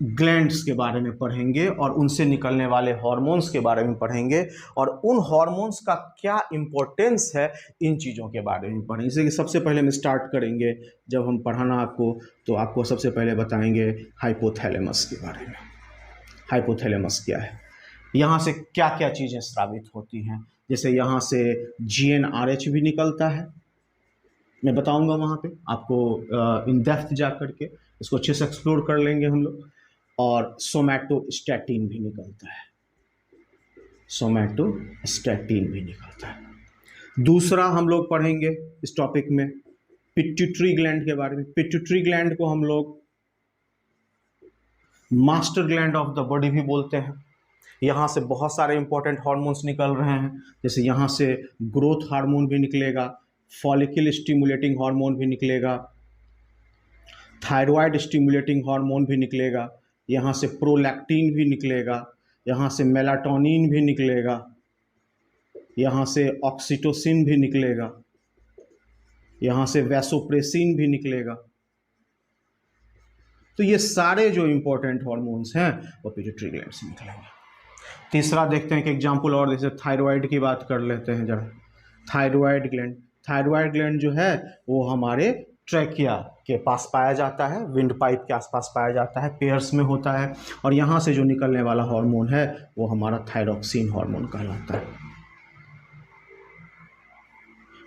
ग्लैंड्स के बारे में पढ़ेंगे और उनसे निकलने वाले हार्मोन्स के बारे में पढ़ेंगे, और उन हार्मोन्स का क्या इंपॉर्टेंस है इन चीज़ों के बारे में पढ़ेंगे। जैसे कि सबसे पहले हम स्टार्ट करेंगे, जब हम पढ़ाना आपको तो आपको सबसे पहले बताएंगे हाइपोथैलेमस के बारे में। हाइपोथैलेमस क्या है, यहाँ से क्या क्या चीज़ें स्रावित होती हैं। जैसे यहाँ से GnRH भी निकलता है, मैं बताऊँगा वहाँ पे आपको इन डेप्थ जा करके, इसको अच्छे से एक्सप्लोर कर लेंगे हम लोग। और सोमैटोस्टैटिन भी निकलता है, सोमैटोस्टैटिन भी निकलता है। दूसरा हम लोग पढ़ेंगे इस टॉपिक में पिट्यूटरी ग्लैंड के बारे में। पिट्यूटरी ग्लैंड को हम लोग master gland of the body भी बोलते हैं। यहाँ से बहुत सारे इंपॉर्टेंट हार्मोन्स निकल रहे हैं, जैसे यहाँ से ग्रोथ हार्मोन भी निकलेगा, फॉलिकल स्टिमुलेटिंग हार्मोन भी निकलेगा, थायराइड स्टिमुलेटिंग हार्मोन भी निकलेगा, यहाँ से प्रोलैक्टिन भी निकलेगा, यहाँ से मेलाटोनिन भी निकलेगा, यहाँ से ऑक्सीटोसिन भी निकलेगा, यहाँ से वैसोप्रेसिन भी निकलेगा। तो ये सारे जो इंपॉर्टेंट हार्मोन्स हैं वो पिट्यूटरी ग्लैंड से निकलेंगे। तीसरा देखते हैं कि एग्जाम्पल और, जैसे थायराइड की बात कर लेते हैं जरा। थायराइड ग्लैंड, थायराइड ग्लैंड जो है वो हमारे ट्रैकिया के पास पाया जाता है, विंड पाइप के आसपास पाया जाता है, पेयर्स में होता है, और यहाँ से जो निकलने वाला हार्मोन है वो हमारा थायरॉक्सिन हार्मोन कहलाता है।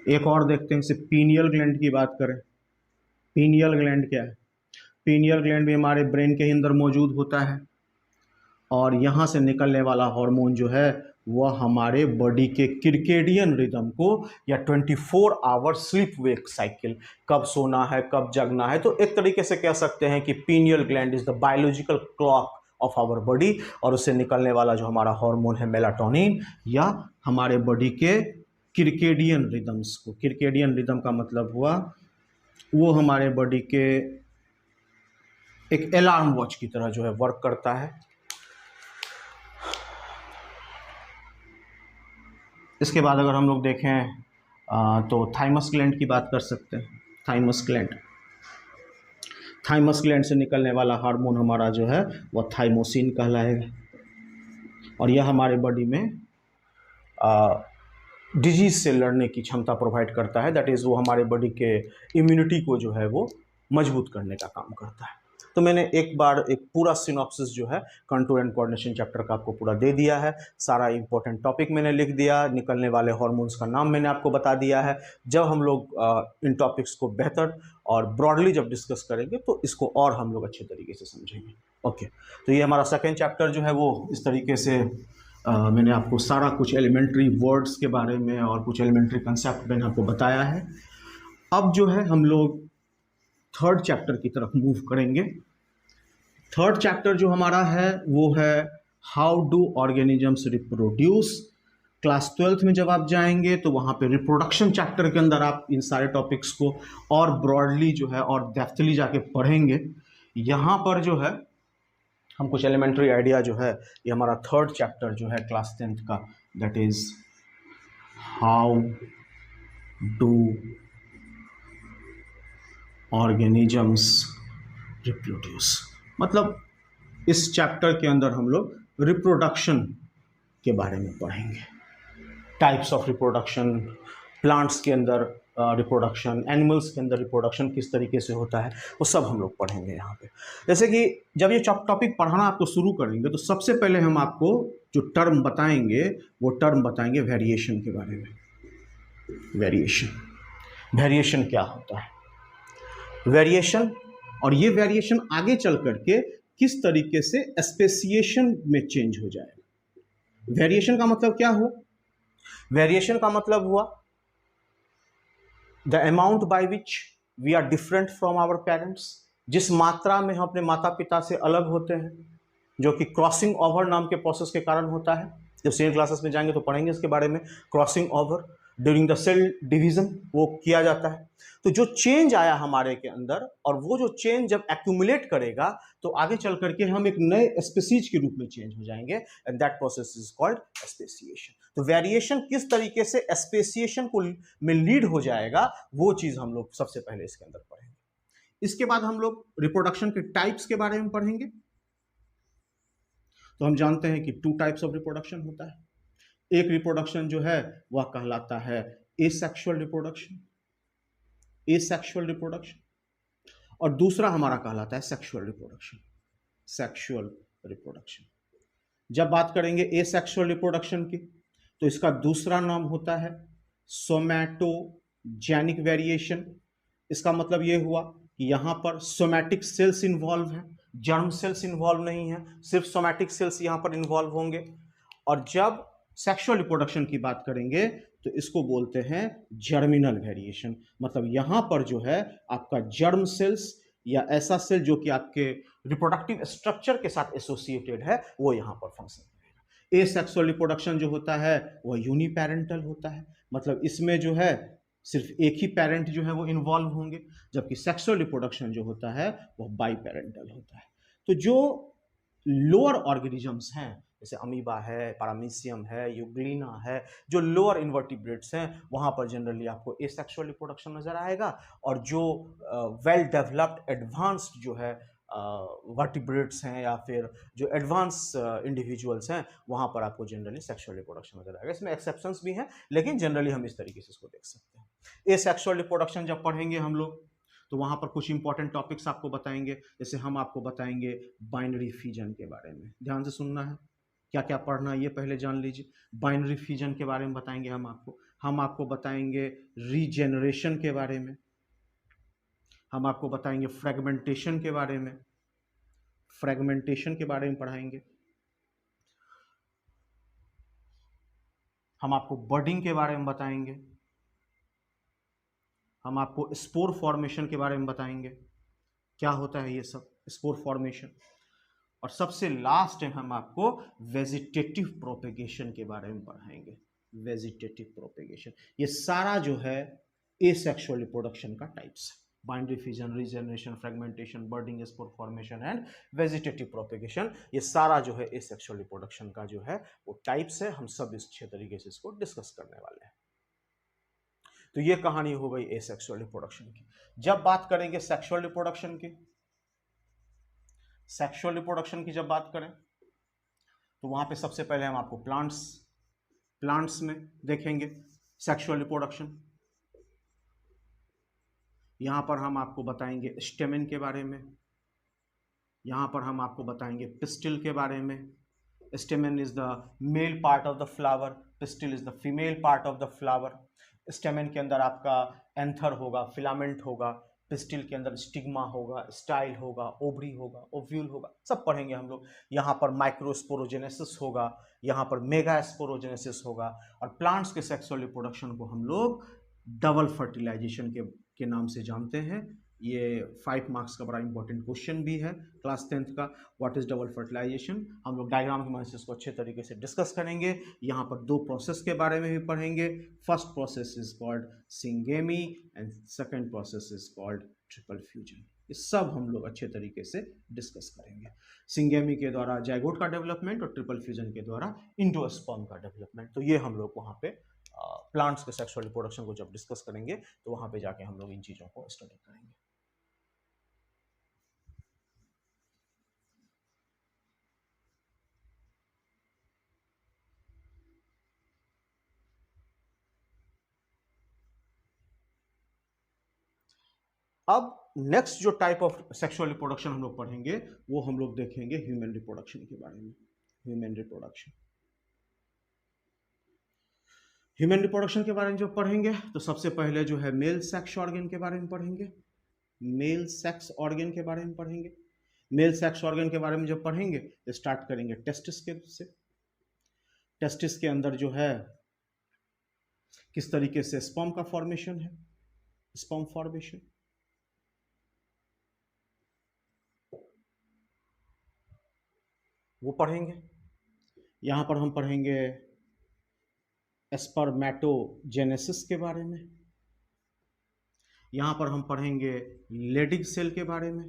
एक और देखते हैं, जैसे पीनियल ग्लैंड की बात करें। पीनियल ग्लैंड क्या है, पीनियल ग्लैंड भी हमारे ब्रेन के अंदर मौजूद होता है, और यहाँ से निकलने वाला हार्मोन जो है वह हमारे बॉडी के किर्केडियन रिदम को, या 24 आवर स्लीप वेक साइकिल, कब सोना है कब जगना है, तो एक तरीके से कह सकते हैं कि pineal gland is the biological clock of our body, और उससे निकलने वाला जो हमारा हार्मोन है मेलाटोनिन, या हमारे बॉडी के किर्केडियन रिदम्स को, किर्केडियन रिदम का मतलब हुआ वो हमारे बॉडी के एक अलार्म वॉच की तरह जो है वर्क करता है। इसके बाद अगर हम लोग देखें तो थाइमस ग्लैंड की बात कर सकते हैं। थाइमस ग्लैंड, थाइमस ग्लैंड से निकलने वाला हार्मोन हमारा जो है वह थाइमोसिन कहलाएगा, और यह हमारे बॉडी में डिजीज से लड़ने की क्षमता प्रोवाइड करता है, दैट इज़ वो हमारे बॉडी के इम्यूनिटी को जो है वो मजबूत करने का काम करता है। तो मैंने एक बार एक पूरा सिनॉप्सिस जो है कंट्रोल एंड कोऑर्डिनेशन चैप्टर का आपको पूरा दे दिया है, सारा इंपॉर्टेंट टॉपिक मैंने लिख दिया, निकलने वाले हार्मोन्स का नाम मैंने आपको बता दिया है। जब हम लोग इन टॉपिक्स को बेहतर और ब्रॉडली जब डिस्कस करेंगे तो इसको और हम लोग अच्छे तरीके से समझेंगे। ओके, तो ये हमारा सेकेंड चैप्टर जो है वो इस तरीके से मैंने आपको सारा कुछ एलिमेंट्री वर्ड्स के बारे में और कुछ एलिमेंट्री कंसेप्ट मैंने आपको बताया है। अब जो है हम लोग थर्ड चैप्टर की तरफ मूव करेंगे। थर्ड चैप्टर जो हमारा है वो है how do organisms reproduce. Class 12th में जब आप जाएंगे तो वहाँ पे रिप्रोडक्शन चैप्टर के अंदर आप इन सारे टॉपिक्स को और ब्रॉडली जो है और डेप्थली जाके पढ़ेंगे। यहाँ पर जो है हम कुछ एलिमेंट्री आइडिया जो है, ये हमारा थर्ड चैप्टर जो है क्लास 10th का, that is how do organisms reproduce, मतलब इस चैप्टर के अंदर हम लोग रिप्रोडक्शन के बारे में पढ़ेंगे, टाइप्स ऑफ रिप्रोडक्शन, प्लांट्स के अंदर रिप्रोडक्शन, एनिमल्स के अंदर रिप्रोडक्शन किस तरीके से होता है, वो सब हम लोग पढ़ेंगे यहाँ पे। जैसे कि जब ये टॉपिक पढ़ाना आपको शुरू करेंगे तो सबसे पहले हम आपको जो टर्म बताएंगे वो टर्म बताएंगे वेरिएशन के बारे में। वेरिएशन क्या होता है, वेरिएशन, और ये वेरिएशन आगे चल करके किस तरीके से स्पेसिएशन में चेंज हो जाएगा। वेरिएशन का मतलब क्या हुआ? वेरिएशन का मतलब हुआ the amount by which we are different from our parents, जिस मात्रा में हम अपने माता पिता से अलग होते हैं, जो कि क्रॉसिंग ओवर नाम के प्रोसेस के कारण होता है। जब सीनियर क्लासेस में जाएंगे तो पढ़ेंगे इसके बारे में। Crossing over during the cell division वो किया जाता है। तो जो चेंज आया हमारे के अंदर, और वो जो चेंज जब एक्यूमुलेट करेगा तो आगे चल करके हम एक नए स्पीसीज के रूप में चेंज हो जाएंगे, and that process is called speciation. तो वेरिएशन किस तरीके से स्पेसिएशन को में लीड हो जाएगा, वो चीज हम लोग सबसे पहले इसके अंदर पढ़ेंगे। इसके बाद हम लोग रिप्रोडक्शन के टाइप्स के बारे में पढ़ेंगे। तो हम जानते हैं कि 2 टाइप्स ऑफ रिप्रोडक्शन होता है। एक रिप्रोडक्शन जो है वह कहलाता है एसेक्सुअल रिप्रोडक्शन, और दूसरा हमारा कहलाता है सेक्सुअल रिप्रोडक्शन। जब बात करेंगे एसेक्सुअल रिप्रोडक्शन की तो इसका दूसरा नाम होता है सोमैटोजेनिक वेरिएशन। इसका मतलब यह हुआ कि यहां पर सोमैटिक सेल्स इन्वॉल्व हैं, जर्म सेल्स इन्वॉल्व नहीं है, सिर्फ सोमैटिक सेल्स यहां पर इन्वॉल्व होंगे। और जब सेक्सुअल रिप्रोडक्शन की बात करेंगे तो इसको बोलते हैं जर्मिनल वेरिएशन, मतलब यहां पर जो है आपका जर्म सेल्स या ऐसा सेल जो कि आपके रिप्रोडक्टिव स्ट्रक्चर के साथ एसोसिएटेड है वो यहां पर फंक्शन करेगा। एसेक्सुअल रिप्रोडक्शन जो होता है वह यूनिपेरेंटल होता है, मतलब इसमें जो है सिर्फ एक ही पेरेंट जो है वो इन्वॉल्व होंगे, जबकि सेक्सुअल रिप्रोडक्शन जो होता है वह बाई पेरेंटल होता है। तो जो लोअर ऑर्गेनिजम्स हैं जैसे अमीबा है, पैरामीशियम है, यूग्लिना है, जो लोअर इन्वर्टिब्रेट्स हैं वहाँ पर जनरली आपको एसेक्सुअल रिप्रोडक्शन नजर आएगा, और जो वेल डेवलप्ड एडवांस्ड जो है वर्टिब्रेट्स हैं या फिर जो एडवांस इंडिविजुअल्स हैं वहाँ पर आपको जनरली सेक्सुअल रिप्रोडक्शन नजर आएगा। इसमें एक्सेप्शंस भी हैं लेकिन जनरली हम इस तरीके से इसको देख सकते हैं। एसेक्सुअल रिप्रोडक्शन जब पढ़ेंगे हम लोग तो वहाँ पर कुछ इंपॉर्टेंट टॉपिक्स आपको बताएंगे, जैसे हम आपको बताएंगे बाइनरी फिजन के बारे में। ध्यान से सुनना है, क्या क्या पढ़ना है ये पहले जान लीजिए। बाइनरी फिजन के बारे में बताएंगे हम आपको बताएंगे रीजेनरेशन के बारे में, हम आपको बताएंगे फ्रेगमेंटेशन के बारे में, पढ़ाएंगे। हम आपको बर्डिंग के बारे में बताएंगे, हम आपको स्पोर फॉर्मेशन के बारे में बताएंगे, क्या होता है ये सब स्पोर फॉर्मेशन, और सबसे लास्ट में हम आपको वेजिटेटिव प्रोपेगेशन के बारे में पढ़ाएंगे। वेजिटेटिव प्रोपेगेशन ये सारा जो है एसेक्सुअल रिप्रोडक्शन का टाइप्स है। Binary fission, regeneration, fragmentation, budding, spore formation and vegetative propagation, ये सारा जो है एसेक्सुअल रिप्रोडक्शन का जो है वो टाइप्स है। हम सब इस 6 तरीके से इसको डिस्कस करने वाले हैं। तो ये कहानी हो गई एसेक्सुअल रिप्रोडक्शन की। जब बात करेंगे सेक्सुअल रिप्रोडक्शन की, जब बात करें तो वहां पे सबसे पहले हम आपको प्लांट्स में देखेंगे सेक्सुअल रिप्रोडक्शन। यहां पर हम आपको बताएंगे स्टेमेन के बारे में, यहां पर हम आपको बताएंगे पिस्टिल के बारे में। Stamen is the male part of the flower, pistil is the female part of the flower. Stamen के अंदर आपका एंथर होगा, फिलामेंट होगा, पिस्टिल के अंदर स्टिग्मा होगा, स्टाइल होगा, ओवरी होगा, ओव्यूल होगा, सब पढ़ेंगे हम लोग। यहाँ पर माइक्रोस्पोरोजेनेसिस होगा, यहाँ पर मेगास्पोरोजेनेसिस होगा, और प्लांट्स के सेक्सुअल रिप्रोडक्शन को हम लोग डबल फर्टिलाइजेशन के नाम से जानते हैं। ये 5 मार्क्स का बड़ा इंपॉर्टेंट क्वेश्चन भी है क्लास 10th का। व्हाट इज डबल फर्टिलाइजेशन, हम लोग डायग्राम की मदद से इसको अच्छे तरीके से डिस्कस करेंगे। यहाँ पर 2 प्रोसेस के बारे में भी पढ़ेंगे। First process is called syngamy and second process is called triple fusion. ये सब हम लोग अच्छे तरीके से डिस्कस करेंगे। सिंगेमी के द्वारा जाइगोट का डेवलपमेंट और ट्रिपल फ्यूजन के द्वारा इंडोस्पर्म का डेवलपमेंट। तो ये हम लोग वहाँ पे प्लांट्स के सेक्सुअल रिप्रोडक्शन को जब डिस्कस करेंगे तो वहाँ पे जाके हम लोग इन चीज़ों को स्टडी करेंगे। अब नेक्स्ट जो टाइप ऑफ सेक्सुअल रिप्रोडक्शन हम लोग पढ़ेंगे वो हम लोग देखेंगे ह्यूमन रिप्रोडक्शन के बारे में। ह्यूमन रिप्रोडक्शन, ह्यूमन रिप्रोडक्शन के बारे में जो पढ़ेंगे तो सबसे पहले जो है मेल सेक्स ऑर्गन के बारे में पढ़ेंगे। मेल सेक्स ऑर्गन के बारे में पढ़ेंगे। मेल सेक्स ऑर्गन के बारे में जब पढ़ेंगे तो स्टार्ट करेंगे टेस्टिस के से। टेस्टिस के अंदर जो है किस तरीके से स्पर्म का फॉर्मेशन है, स्पर्म फॉर्मेशन। वो पढ़ेंगे। यहां पर हम पढ़ेंगे स्पर्मेटोजेनेसिस के बारे में। यहां पर हम पढ़ेंगे लेडिग सेल के बारे में।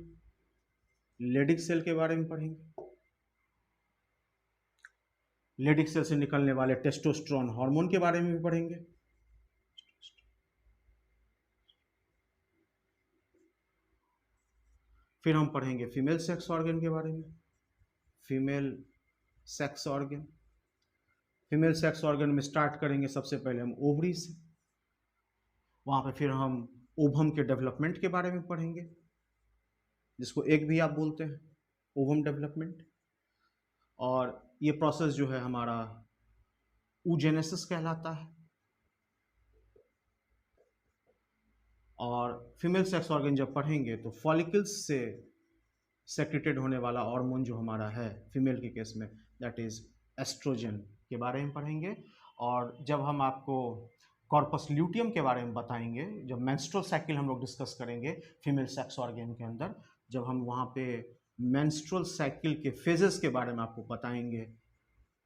लेडिग सेल के बारे में पढ़ेंगे। लेडिग सेल से निकलने वाले टेस्टोस्टेरोन हार्मोन के बारे में भी पढ़ेंगे। फिर हम पढ़ेंगे फीमेल सेक्स ऑर्गन के बारे में। Female sex organ, female sex organ में स्टार्ट करेंगे सबसे पहले हम ओवरी से। वहाँ पे फिर हम ओवम के डेवलपमेंट के बारे में पढ़ेंगे, जिसको एग भी आप बोलते हैं, ओवम डेवलपमेंट। और ये प्रोसेस जो है हमारा oogenesis कहलाता है। और फीमेल सेक्स ऑर्गन जब पढ़ेंगे तो फॉलिकल्स से सेक्रेटेड होने वाला हार्मोन जो हमारा है फीमेल के केस में, दैट इज एस्ट्रोजन के बारे में पढ़ेंगे। और जब हम आपको कॉर्पस ल्यूटियम के बारे में बताएंगे, जब मेंस्ट्रुअल साइकिल हम लोग डिस्कस करेंगे फीमेल सेक्स ऑर्गन के अंदर, जब हम वहाँ पे मेंस्ट्रुअल साइकिल के फेजेस के बारे में आपको बताएंगे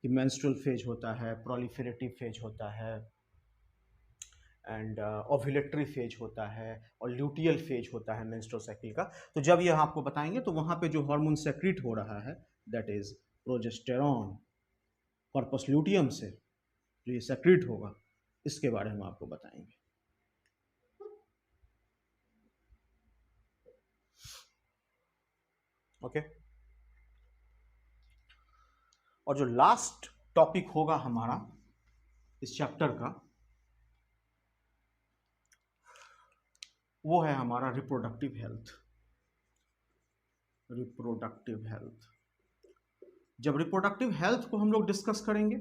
कि मेंस्ट्रुअल फेज होता है, प्रोलिफेरेटिव फेज होता है, एंड ओव्यूलेटरी फेज होता है, और ल्यूटियल फेज होता है मेंस्ट्रुअल साइकिल का। तो जब ये आपको बताएंगे तो वहाँ पे जो हार्मोन सेक्रीट हो रहा है that is progesterone, corpus luteum से जो ये सेक्रीट होगा इसके बारे में आपको बताएंगे। ओके। और जो लास्ट टॉपिक होगा हमारा इस चैप्टर का वो है हमारा रिप्रोडक्टिव हेल्थ। रिप्रोडक्टिव हेल्थ, जब रिप्रोडक्टिव हेल्थ को हम लोग डिस्कस करेंगे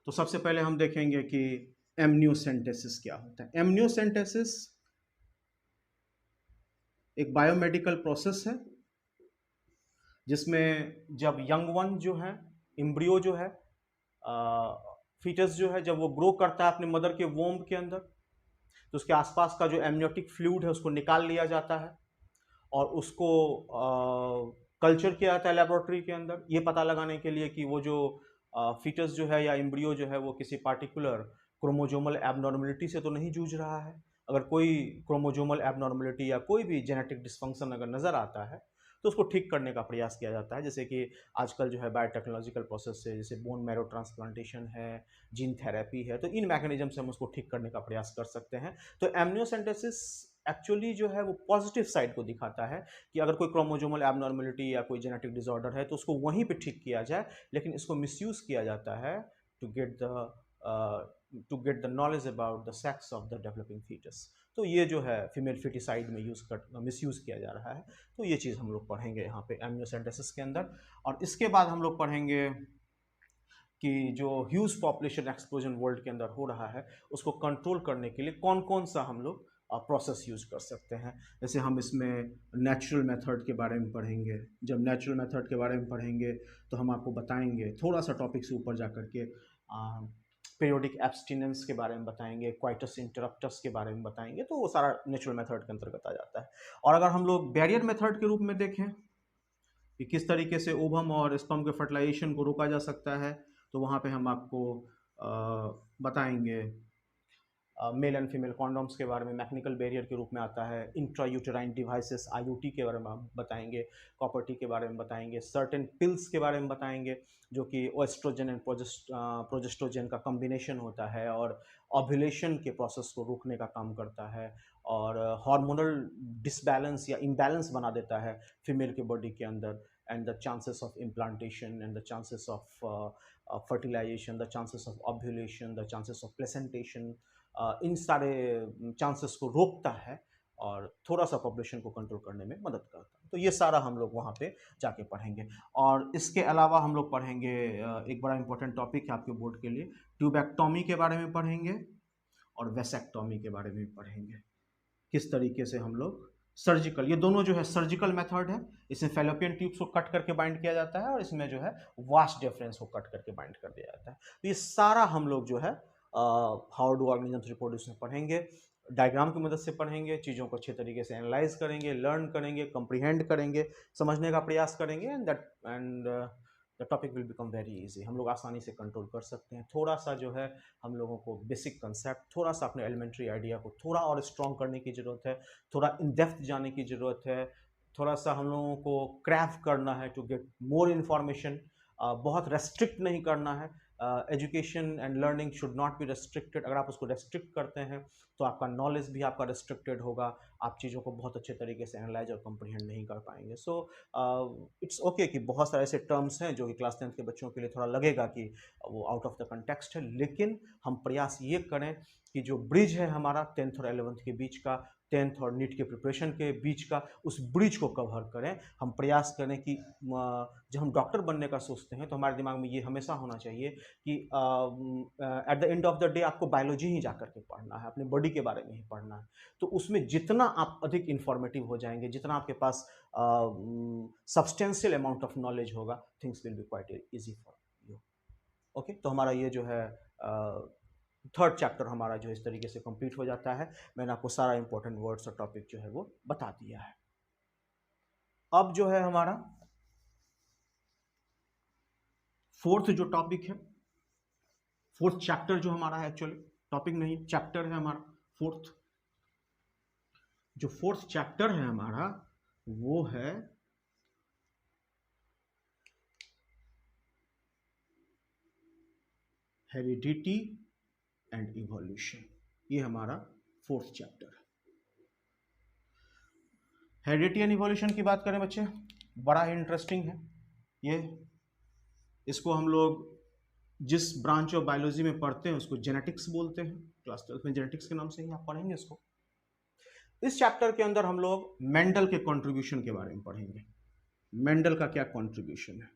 तो सबसे पहले हम देखेंगे कि एमनियोसेंटेसिस क्या होता है। एमनियोसेंटेसिस एक बायोमेडिकल प्रोसेस है जिसमें जब यंग वन जो है, एम्ब्रियो जो है, फीटस जो है, जब वो ग्रो करता है अपने मदर के वोम्ब के अंदर, तो उसके आसपास का जो एमनियोटिक फ्लूइड है उसको निकाल लिया जाता है और उसको कल्चर किया जाता है लेबोरेटरी के अंदर, ये पता लगाने के लिए कि वो जो फीटस जो है या एम्ब्रियो जो है वो किसी पार्टिकुलर क्रोमोजोमल एबनॉर्मलिटी से तो नहीं जूझ रहा है। अगर कोई क्रोमोजोमल एबनॉर्मलिटी या कोई भी जेनेटिक डिस्फंक्शन अगर नज़र आता है तो उसको ठीक करने का प्रयास किया जाता है। जैसे कि आजकल जो है बायोटेक्नोलॉजिकल प्रोसेस से, जैसे बोन मैरो ट्रांसप्लांटेशन है, जीन थेरेपी है, तो इन मैकेनिज्म से हम उसको ठीक करने का प्रयास कर सकते हैं। तो एमनियोसेंटेसिस एक्चुअली जो है वो पॉजिटिव साइड को दिखाता है कि अगर कोई क्रोमोजोमल एबनॉर्मलिटी या कोई जेनेटिक डिसऑर्डर है तो उसको वहीं पे ठीक किया जाए, लेकिन इसको मिसयूज़ किया जाता है to get the knowledge about the sex of the developing foetus. तो ये जो है फीमेल फिटिसाइड में मिसयूज़ किया जा रहा है। तो ये चीज़ हम लोग पढ़ेंगे यहाँ पे एमनियोसेंटेसिस के अंदर। और इसके बाद हम लोग पढ़ेंगे कि जो ह्यूज पॉपुलेशन एक्सप्लोजन वर्ल्ड के अंदर हो रहा है उसको कंट्रोल करने के लिए कौन कौन सा हम लोग प्रोसेस यूज कर सकते हैं। जैसे हम इसमें नेचुरल मेथड के बारे में पढ़ेंगे। जब नेचुरल मेथड के बारे में पढ़ेंगे तो हम आपको बताएंगे, थोड़ा सा टॉपिक से ऊपर जा कर के पीरियोडिक एब्सटिनेंस के बारे में बताएंगे, क्वाइटस इंटरप्टस के बारे में बताएंगे, तो वो सारा नेचुरल मेथड के अंतर्गत आ जाता है। और अगर हम लोग बैरियर मेथड के रूप में देखें कि किस तरीके से ओवम और स्पर्म के फर्टिलाइजेशन को रोका जा सकता है, तो वहाँ पे हम आपको बताएंगे मेल एंड फीमेल कॉन्डोम्स के बारे में, मैकेनिकल बैरियर के रूप में आता है, इंट्रायूटेराइन डिवाइसेस IUT के बारे में हम बताएंगे, कॉपर टी के बारे में बताएंगे, सर्टेन पिल्स के बारे में बताएंगे जो कि ओएस्ट्रोजन एंड प्रोजेस्ट्रोजन का कॉम्बिनेशन होता है और ओव्यूलेशन के प्रोसेस को रोकने का काम करता है और हार्मोनल डिसबैलेंस या इम्बैलेंस बना देता है फीमेल के बॉडी के अंदर, and the chances of implantation and the chances of fertilization, the chances of ovulation, the chances of placentation, इन सारे चांसेस को रोकता है और थोड़ा सा पॉपुलेशन को कंट्रोल करने में मदद करता है। तो ये सारा हम लोग वहाँ पे जाके पढ़ेंगे। और इसके अलावा हम लोग पढ़ेंगे एक बड़ा इंपॉर्टेंट टॉपिक है आपके बोर्ड के लिए, ट्यूबैक्टोमी के बारे में पढ़ेंगे और वेसेक्टोमी के बारे में भी पढ़ेंगे। किस तरीके से हम लोग सर्जिकल, ये दोनों जो है सर्जिकल मेथड है, इसमें फैलोपियन ट्यूब्स को कट करके बाइंड किया जाता है और इसमें जो है वास्ट डिफरेंस को कट करके बाइंड कर दिया जाता है। तो ये सारा हम लोग जो है हाउ डू ऑर्गेनिजम्स रिप्रोड्यूस में पढ़ेंगे, डायग्राम की मदद से पढ़ेंगे, चीज़ों को अच्छे तरीके से एनालाइज करेंगे, लर्न करेंगे, कंप्रीहेंड करेंगे, समझने का प्रयास करेंगे, and the topic will become very easy. हम लोग आसानी से कंट्रोल कर सकते हैं। थोड़ा सा जो है हम लोगों को बेसिक कंसेप्ट, थोड़ा सा अपने एलिमेंट्री आइडिया को थोड़ा और स्ट्रॉन्ग करने की ज़रूरत है, थोड़ा इन डेप्थ जाने की ज़रूरत है, थोड़ा सा हम लोगों को क्रैफ्ट करना है टू गेट मोर इन्फॉर्मेशन। बहुत रेस्ट्रिक्ट नहीं करना है। Education and learning should not be restricted. अगर आप उसको रेस्ट्रिक्ट करते हैं तो आपका नॉलेज भी आपका रेस्ट्रिक्टेड होगा, आप चीज़ों को बहुत अच्छे तरीके से एनालाइज और कंप्रीहेंड नहीं कर पाएंगे। सो इट्स ओके कि बहुत सारे ऐसे टर्म्स हैं जो कि क्लास 10th के बच्चों के लिए थोड़ा लगेगा कि वो आउट ऑफ द कंटेक्स्ट है, लेकिन हम प्रयास ये करें कि जो ब्रिज है हमारा 10th और 11th के बीच का, 10th और नीट के प्रिपरेशन के बीच का, उस ब्रिज को कवर करें। हम प्रयास करें कि जब हम डॉक्टर बनने का सोचते हैं तो हमारे दिमाग में ये हमेशा होना चाहिए कि at the end of the day आपको बायोलॉजी ही जा करके पढ़ना है, अपने बॉडी के बारे में ही पढ़ना है। तो उसमें जितना आप अधिक इंफॉर्मेटिव हो जाएंगे, जितना आपके पास सब्सटेंशियल अमाउंट ऑफ नॉलेज होगा, things will be quite easy for you. Okay, तो हमारा ये जो है थर्ड चैप्टर हमारा जो इस तरीके से कंप्लीट हो जाता है। मैंने आपको सारा इंपॉर्टेंट वर्ड्स और टॉपिक जो है वो बता दिया है। अब जो है हमारा फोर्थ जो टॉपिक है, फोर्थ चैप्टर जो हमारा है, एक्चुअली टॉपिक नहीं चैप्टर है हमारा फोर्थ। जो फोर्थ चैप्टर है हमारा वो है हेरिडिटी एंड इवोल्यूशन। ये हमारा फोर्थ चैप्टर है। हेरिडिटी एंड इवोल्यूशन की बात करें बच्चे, बड़ा ही इंटरेस्टिंग है ये। इसको हम लोग जिस ब्रांच ऑफ बायोलॉजी में पढ़ते हैं उसको जेनेटिक्स बोलते हैं। क्लास 12 में जेनेटिक्स के नाम से ही आप पढ़ेंगे इसको। इस चैप्टर के अंदर हम लोग मेंडल के कंट्रीब्यूशन के बारे में पढ़ेंगे। मेंडल का क्या कंट्रीब्यूशन है,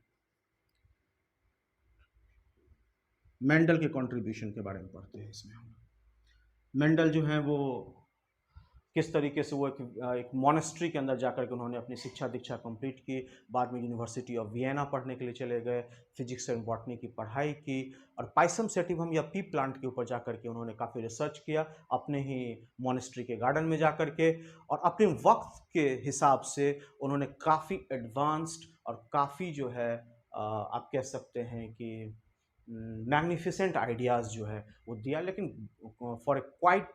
मेंडल के कंट्रीब्यूशन के बारे में पढ़ते हैं इसमें हम। मेंडल जो है वो किस तरीके से वो एक मॉनेस्ट्री के अंदर जाकर के उन्होंने अपनी शिक्षा दीक्षा कंप्लीट की, बाद में यूनिवर्सिटी ऑफ वियना पढ़ने के लिए चले गए, फिजिक्स एंड बॉटनी की पढ़ाई की, और पाइसम सेटिवम या पी प्लांट के ऊपर जाकर के उन्होंने काफ़ी रिसर्च किया अपने ही मॉनेस्ट्री के गार्डन में जाकर के, और अपने वक्त के हिसाब से उन्होंने काफ़ी एडवांस्ड और काफ़ी जो है आप कह सकते हैं कि मैग्निफिसेंट आइडियाज़ जो है वो दिया। लेकिन for a quite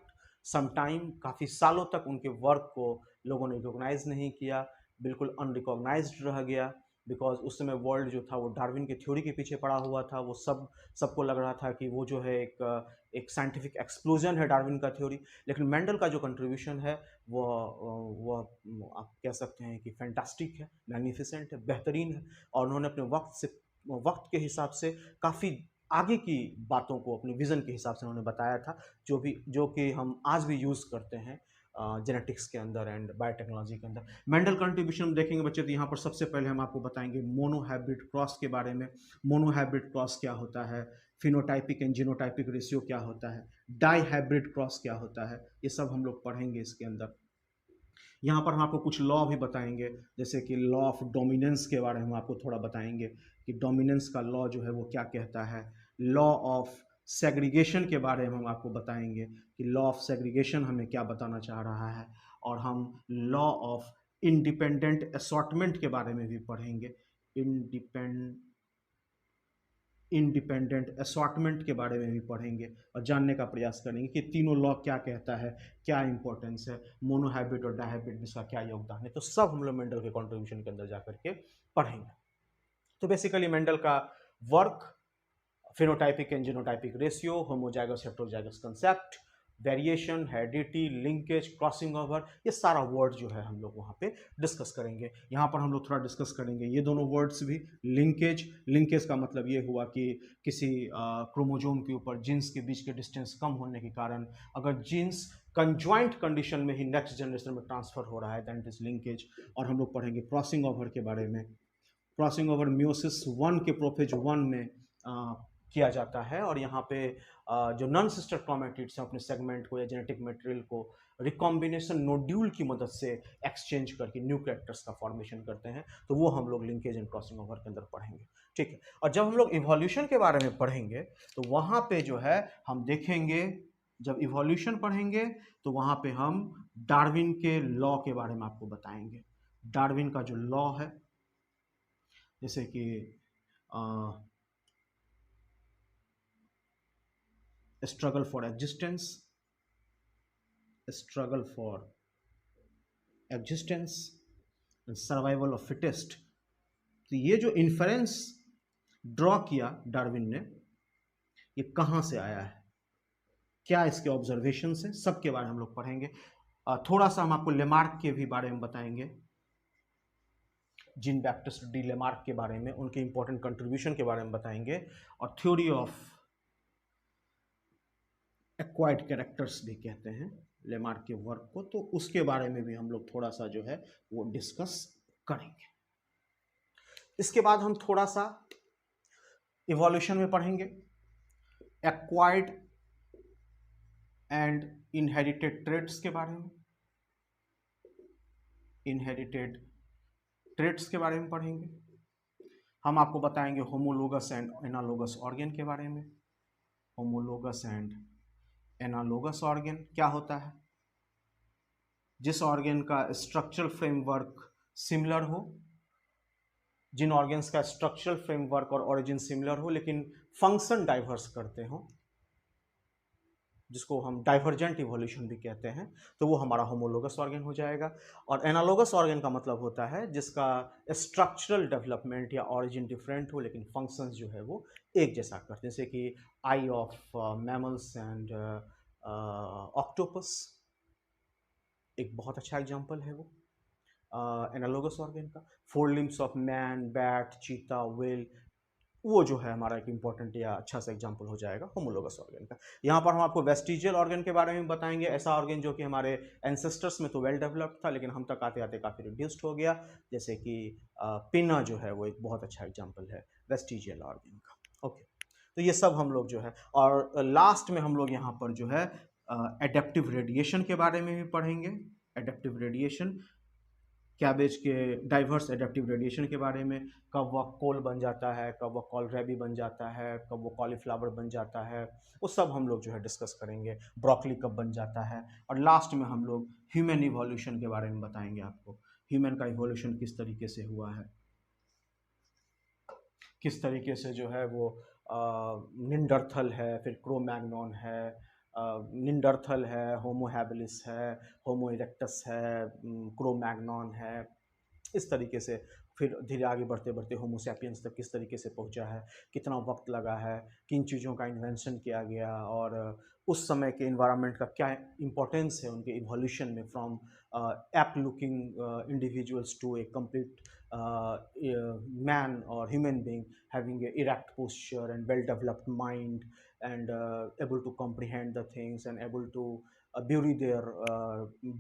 some time, काफ़ी सालों तक उनके वर्क को लोगों ने रिकॉग्नाइज नहीं किया, बिल्कुल अनरिकॉग्नाइज्ड रह गया, बिकॉज उस समय वर्ल्ड जो था वो डार्विन की थ्योरी के पीछे पड़ा हुआ था। वो सबको लग रहा था कि वो जो है एक साइंटिफिक एक्सप्लोजन है डार्विन का थ्योरी। लेकिन मेंडल का जो कंट्रीब्यूशन है वो आप कह सकते हैं कि फैंटास्टिक है, मैग्निफिसेंट है, बेहतरीन है, और उन्होंने अपने वक्त के हिसाब से काफ़ी आगे की बातों को अपने विज़न के हिसाब से उन्होंने बताया था, जो कि हम आज भी यूज़ करते हैं जेनेटिक्स के अंदर एंड बायोटेक्नोलॉजी के अंदर। मेंडल कंट्रीब्यूशन देखेंगे बच्चे तो यहाँ पर सबसे पहले हम आपको बताएंगे मोनोहाइब्रिड क्रॉस के बारे में। मोनोहाइब्रिड क्रॉस क्या होता है, फिनोटाइपिक एंड जीनोटाइपिक रेशियो क्या होता है, डाईहाइब्रिड क्रॉस क्या होता है, ये सब हम लोग पढ़ेंगे इसके अंदर। यहाँ पर हम आपको कुछ लॉ भी बताएंगे, जैसे कि लॉ ऑफ डोमिनेंस के बारे में हम आपको थोड़ा बताएंगे कि डोमिनेंस का लॉ जो है वो क्या कहता है। लॉ ऑफ सेग्रीगेशन के बारे में हम आपको बताएंगे कि लॉ ऑफ सेग्रीगेशन हमें क्या बताना चाह रहा है, और हम लॉ ऑफ इंडिपेंडेंट असॉर्टमेंट के बारे में भी पढ़ेंगे। इंडिपेंडेंट असॉर्टमेंट के बारे में भी पढ़ेंगे और जानने का प्रयास करेंगे कि तीनों लॉ क्या कहता है, क्या इंपॉर्टेंस है, मोनोहाइब्रिड और डायहाइब्रिड में इसका क्या योगदान है। तो सब हम लोग मेंडल के कंट्रीब्यूशन के अंदर जाकर के पढ़ेंगे। तो बेसिकली मेंडल का work, phenotypic and genotypic ratio, homozygous heterozygous concept, variation, heredity, linkage, crossing over, ये सारा वर्ड जो है हम लोग वहाँ पे डिस्कस करेंगे। यहाँ पर हम लोग थोड़ा डिस्कस करेंगे ये दोनों वर्ड्स भी। लिंकेज का मतलब ये हुआ कि किसी क्रोमोजोम के ऊपर जीन्स के बीच के डिस्टेंस कम होने के कारण अगर जीन्स कंजॉइंट कंडीशन में ही नेक्स्ट जनरेशन में ट्रांसफर हो रहा है, दैट इज लिंकेज। और हम लोग पढ़ेंगे क्रॉसिंग ओवर के बारे में। क्रॉसिंग ओवर म्यूसिस 1 के प्रोफेज 1 में किया जाता है, और यहाँ पे जो नॉन सिस्टर क्रोमैटिड्स हैं अपने सेगमेंट को या जेनेटिक मटेरियल को रिकॉम्बिनेशन नोड्यूल की मदद से एक्सचेंज करके न्यू कैरेक्टर्स का फॉर्मेशन करते हैं। तो वो हम लोग लिंकेज एंड क्रॉसिंग ओवर के अंदर पढ़ेंगे, ठीक है। और जब हम लोग इवोल्यूशन के बारे में पढ़ेंगे तो वहाँ पे जो है हम देखेंगे, जब इवोल्यूशन पढ़ेंगे तो वहाँ पे हम डार्विन के लॉ के बारे में आपको बताएंगे। डार्विन का जो लॉ है, जैसे कि struggle for existence, struggle for existence and survival of fittest. तो ये जो इन्फरेंस ड्रॉ किया डार्विन ने, ये कहाँ से आया है, क्या इसके ऑब्जर्वेशन है, सबके बारे में हम लोग पढ़ेंगे। थोड़ा सा हम आपको लेमार्क के भी बारे में बताएंगे, जीन बैप्टिस्ट डी लेमार्क के बारे में, उनके इंपॉर्टेंट कंट्रीब्यूशन के बारे में बताएंगे, और थ्योरी ऑफ एक्वायर्ड कैरेक्टर्स भी कहते हैं लेमार्क के वर्क को, तो उसके बारे में भी हम लोग थोड़ा सा जो है वो डिस्कस करेंगे। इसके बाद हम थोड़ा सा इवोल्यूशन में पढ़ेंगे एक्वायर्ड एंड इनहेरिटेड ट्रेट्स के बारे में, इनहेरिटेड ट्रेट्स के बारे में पढ़ेंगे। हम आपको बताएंगे होमोलोगस एंड एनालोगस ऑर्गन के बारे में। होमोलोगस एंड एनालोगस ऑर्गन क्या होता है? जिस ऑर्गन का स्ट्रक्चरल फ्रेमवर्क सिमिलर हो, जिन ऑर्गन्स का स्ट्रक्चरल फ्रेमवर्क और ओरिजिन सिमिलर हो लेकिन फंक्शन डाइवर्स करते हो, जिसको हम डाइवर्जेंट इवोल्यूशन भी कहते हैं, तो वो हमारा होमोलोगस ऑर्गन हो जाएगा। और एनालोगस ऑर्गन का मतलब होता है जिसका स्ट्रक्चरल डेवलपमेंट या ऑरिजिन डिफरेंट हो लेकिन फंक्शंस जो है वो एक जैसा करते हैं, जैसे कि आई ऑफ मैमल्स एंड ऑक्टोपस एक बहुत अच्छा एग्जांपल है वो एनालोगस ऑर्गन का। Four limbs of man, bat, चीता, व्हेल, वो जो है हमारा एक इंपॉर्टेंट या अच्छा सा एग्जांपल हो जाएगा होमोलोगस ऑर्गन का। यहाँ पर हम आपको वेस्टिजियल ऑर्गन के बारे में बताएंगे, ऐसा ऑर्गन जो कि हमारे एंसेस्टर्स में तो वेल डेवलप्ड था लेकिन हम तक आते आते काफ़ी रिड्यूस्ड हो गया, जैसे कि पिना जो है वो एक बहुत अच्छा एग्जांपल है वेस्टिजियल ऑर्गन का। ओके, तो ये सब हम लोग जो है, और लास्ट में हम लोग यहाँ पर जो है एडेप्टिव रेडिएशन के बारे में भी पढ़ेंगे। एडेप्टिव रेडिएशन, कैबेज के डाइवर्स एडेप्टिव रेडिएशन के बारे में, कब वह कोल बन जाता है, कब वह कॉलरैबी बन जाता है, कब वो कॉलीफ्लावर बन जाता है, वो सब हम लोग जो है डिस्कस करेंगे। ब्रोकली कब बन जाता है, और लास्ट में हम लोग ह्यूमन इवोल्यूशन के बारे में बताएंगे आपको, ह्यूमन का इवोल्यूशन किस तरीके से हुआ है, किस तरीके से जो है वो निंडरथल है, फिर क्रो-मैग्नॉन है, निंडरथल है, होमो हैबिलिस है, होमो इरेक्टस है, क्रो-मैग्नॉन है, इस तरीके से फिर धीरे आगे बढ़ते बढ़ते होमो सैपियंस तक किस तरीके से पहुंचा है, कितना वक्त लगा है, किन चीज़ों का इन्वेंशन किया गया, और उस समय के इन्वायरमेंट का क्या इंपॉर्टेंस है उनके इवोल्यूशन में, from ape looking individuals to a complete man or human being having a erect posture and well developed mind and able to comprehend the things and able to bury their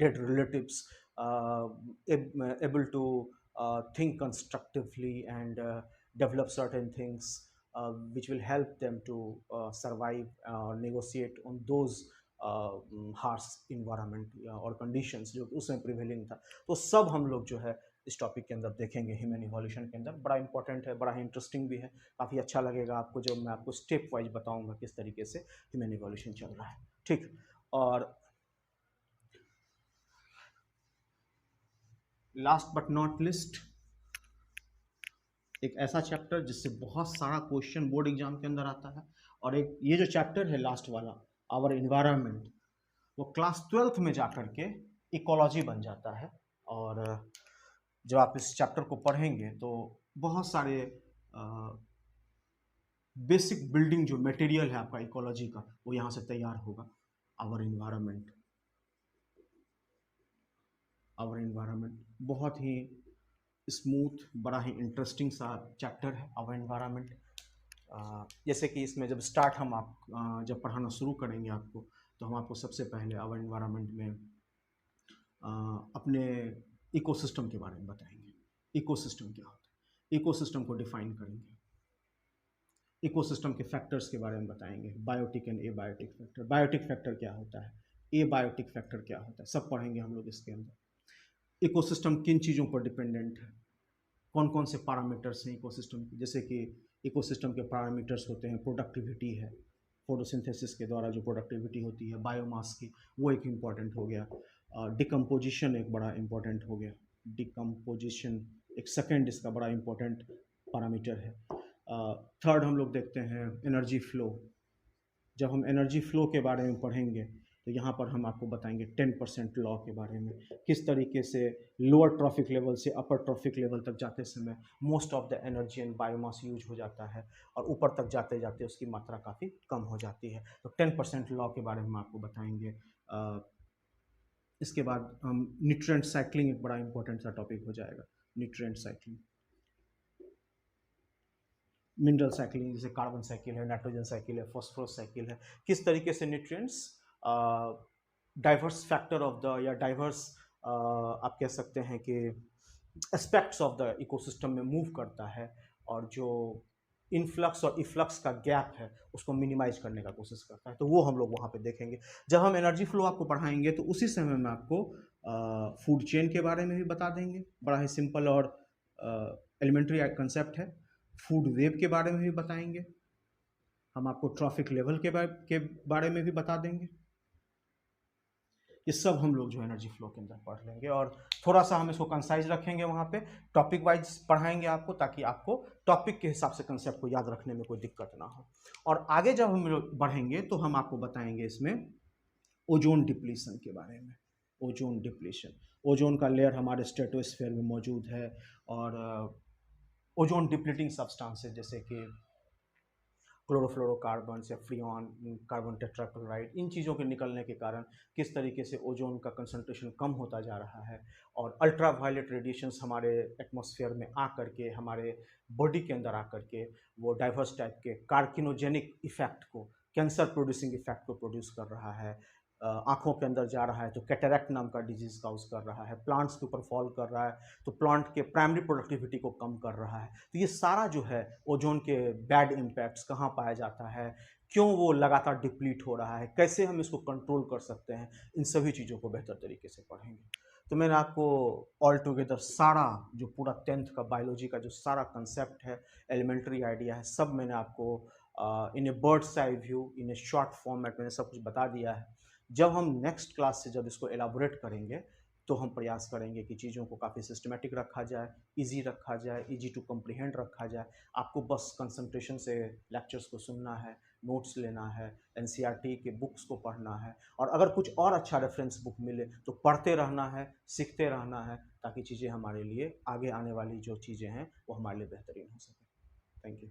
dead relatives, able to think constructively and develop certain things which will help them to survive or negotiate on those harsh environment और conditions जो उसमें prevailing था। तो सब हम लोग जो है इस टॉपिक के अंदर देखेंगे ह्यूमन इवोल्यूशन के अंदर। बड़ा इंपॉर्टेंट है, बड़ा ही इंटरेस्टिंग भी है, काफ़ी अच्छा लगेगा आपको जब मैं आपको स्टेप वाइज बताऊंगा किस तरीके से ह्यूमन इवोल्यूशन चल रहा है, ठीक। और लास्ट बट नॉट लिस्ट, एक ऐसा चैप्टर जिससे बहुत सारा क्वेश्चन बोर्ड एग्जाम के अंदर आता है, और एक ये जो चैप्टर है लास्ट वाला आवर इन्वायरमेंट, वो क्लास 12th में जाकर के इकोलॉजी बन जाता है। और जब आप इस चैप्टर को पढ़ेंगे तो बहुत सारे बेसिक बिल्डिंग जो मटेरियल है आपका इकोलॉजी का वो यहाँ से तैयार होगा। आवर इन्वायरमेंट, आवर इन्वायरमेंट बहुत ही स्मूथ, बड़ा ही इंटरेस्टिंग सा चैप्टर है आवर इन्वायरमेंट। जैसे कि इसमें जब स्टार्ट हम आप जब पढ़ाना शुरू करेंगे आपको, तो हम आपको सबसे पहले आवर इन्वायरमेंट में अपने इकोसिस्टम के बारे में बताएंगे। इकोसिस्टम क्या होता है, इकोसिस्टम को डिफाइन करेंगे, इकोसिस्टम के फैक्टर्स के बारे में बताएंगे, biotic and abiotic factor. Biotic factor क्या होता है, एबायोटिक फैक्टर क्या होता है, सब पढ़ेंगे हम लोग इसके अंदर। इकोसिस्टम किन चीज़ों पर डिपेंडेंट है, कौन कौन से पैरामीटर्स हैं इकोसिस्टम के, जैसे कि इकोसिस्टम के पैरामीटर्स होते हैं, प्रोडक्टिविटी है, फोटोसिंथेसिस के द्वारा जो प्रोडक्टिविटी होती है, बायोमास की, वो एक इम्पॉर्टेंट हो गया। डिकम्पोजिशन एक बड़ा इम्पॉर्टेंट हो गया, डिकम्पोजिशन एक सेकेंड इसका बड़ा इम्पॉर्टेंट पैरामीटर है। थर्ड हम लोग देखते हैं एनर्जी फ्लो। जब हम एनर्जी फ्लो के बारे में पढ़ेंगे तो यहाँ पर हम आपको बताएंगे 10% लॉ के बारे में, किस तरीके से लोअर ट्रॉफिक लेवल से अपर ट्रॉफिक लेवल तक जाते समय most of the energy and biomass use हो जाता है और ऊपर तक जाते जाते उसकी मात्रा काफ़ी कम हो जाती है। तो 10% लॉ के बारे में हम आपको बताएंगे। इसके बाद हम न्यूट्रिएंट साइक्लिंग एक बड़ा इंपॉर्टेंट सा टॉपिक हो जाएगा, न्यूट्रिएंट साइक्लिंग, मिनरल साइकिलिंग, जैसे कार्बन साइकिल है, नाइट्रोजन साइकिल है, फॉस्फोरस साइकिल है, किस तरीके से nutrients diverse factor of the या डाइवर्स आप कह सकते हैं कि एस्पेक्ट्स ऑफ द इकोसिस्टम में मूव करता है और जो इनफ्लक्स और इफ्लक्स का गैप है उसको मिनिमाइज करने का कोशिश करता है। तो वो हम लोग वहाँ पे देखेंगे। जब हम एनर्जी फ्लो आपको पढ़ाएंगे तो उसी समय में आपको फूड चेन के बारे में भी बता देंगे, बड़ा ही सिंपल और एलिमेंट्री कंसेप्ट है। फूड वेब के बारे में भी बताएंगे, हम आपको ट्रॉफिक लेवल के बारे में भी बता देंगे। ये सब हम लोग जो एनर्जी फ्लो के अंदर पढ़ लेंगे और थोड़ा सा हम इसको कंसाइज रखेंगे, वहाँ पे टॉपिक वाइज पढ़ाएंगे आपको, ताकि आपको टॉपिक के हिसाब से कंसेप्ट को याद रखने में कोई दिक्कत ना हो। और आगे जब हम लोग बढ़ेंगे तो हम आपको बताएंगे इसमें ओजोन डिप्लीशन के बारे में। ओजोन डिप्लीशन, ओजोन का लेयर हमारे स्ट्रेटोस्फीयर में मौजूद है और ओजोन डिप्लीटिंग सब्सटेंसेस जैसे कि क्लोरोफ्लोरोकार्बन या फ्रियॉन, कार्बन टेट्राक्लोराइड, इन चीज़ों के निकलने के कारण किस तरीके से ओजोन का कंसंट्रेशन कम होता जा रहा है और अल्ट्रा वायलेट रेडिएशंस हमारे एटमॉस्फेयर में आ करके हमारे बॉडी के अंदर आ करके वो डाइवर्स टाइप के कार्किनोजेनिक इफेक्ट को, कैंसर प्रोड्यूसिंग इफेक्ट को प्रोड्यूस कर रहा है। आँखों के अंदर जा रहा है तो कैटरैक्ट नाम का डिजीज़ काउज कर रहा है, प्लांट्स के ऊपर फॉल कर रहा है तो प्लांट के प्राइमरी प्रोडक्टिविटी को कम कर रहा है। तो ये सारा जो है ओजोन के बैड इम्पैक्ट्स कहाँ पाया जाता है, क्यों वो लगातार डिप्लीट हो रहा है, कैसे हम इसको कंट्रोल कर सकते हैं, इन सभी चीज़ों को बेहतर तरीके से पढ़ेंगे। तो मैंने आपको ऑल टुगेदर सारा जो पूरा 10th का बायोलॉजी का जो सारा कंसेप्ट है, एलिमेंट्री आइडिया है, सब मैंने आपको in a bird's eye view, in a short format मैंने सब कुछ बता दिया है। जब हम नेक्स्ट क्लास से जब इसको एलाबोरेट करेंगे तो हम प्रयास करेंगे कि चीज़ों को काफ़ी सिस्टमेटिक रखा जाए, इजी रखा जाए, इजी टू कम्प्रीहेंड रखा जाए। आपको बस कंसंट्रेशन से लेक्चर्स को सुनना है, नोट्स लेना है, एनसीईआरटी के बुक्स को पढ़ना है और अगर कुछ और अच्छा रेफरेंस बुक मिले तो पढ़ते रहना है, सीखते रहना है, ताकि चीज़ें हमारे लिए आगे आने वाली जो चीज़ें हैं वो हमारे लिए बेहतरीन हो सके। Thank you.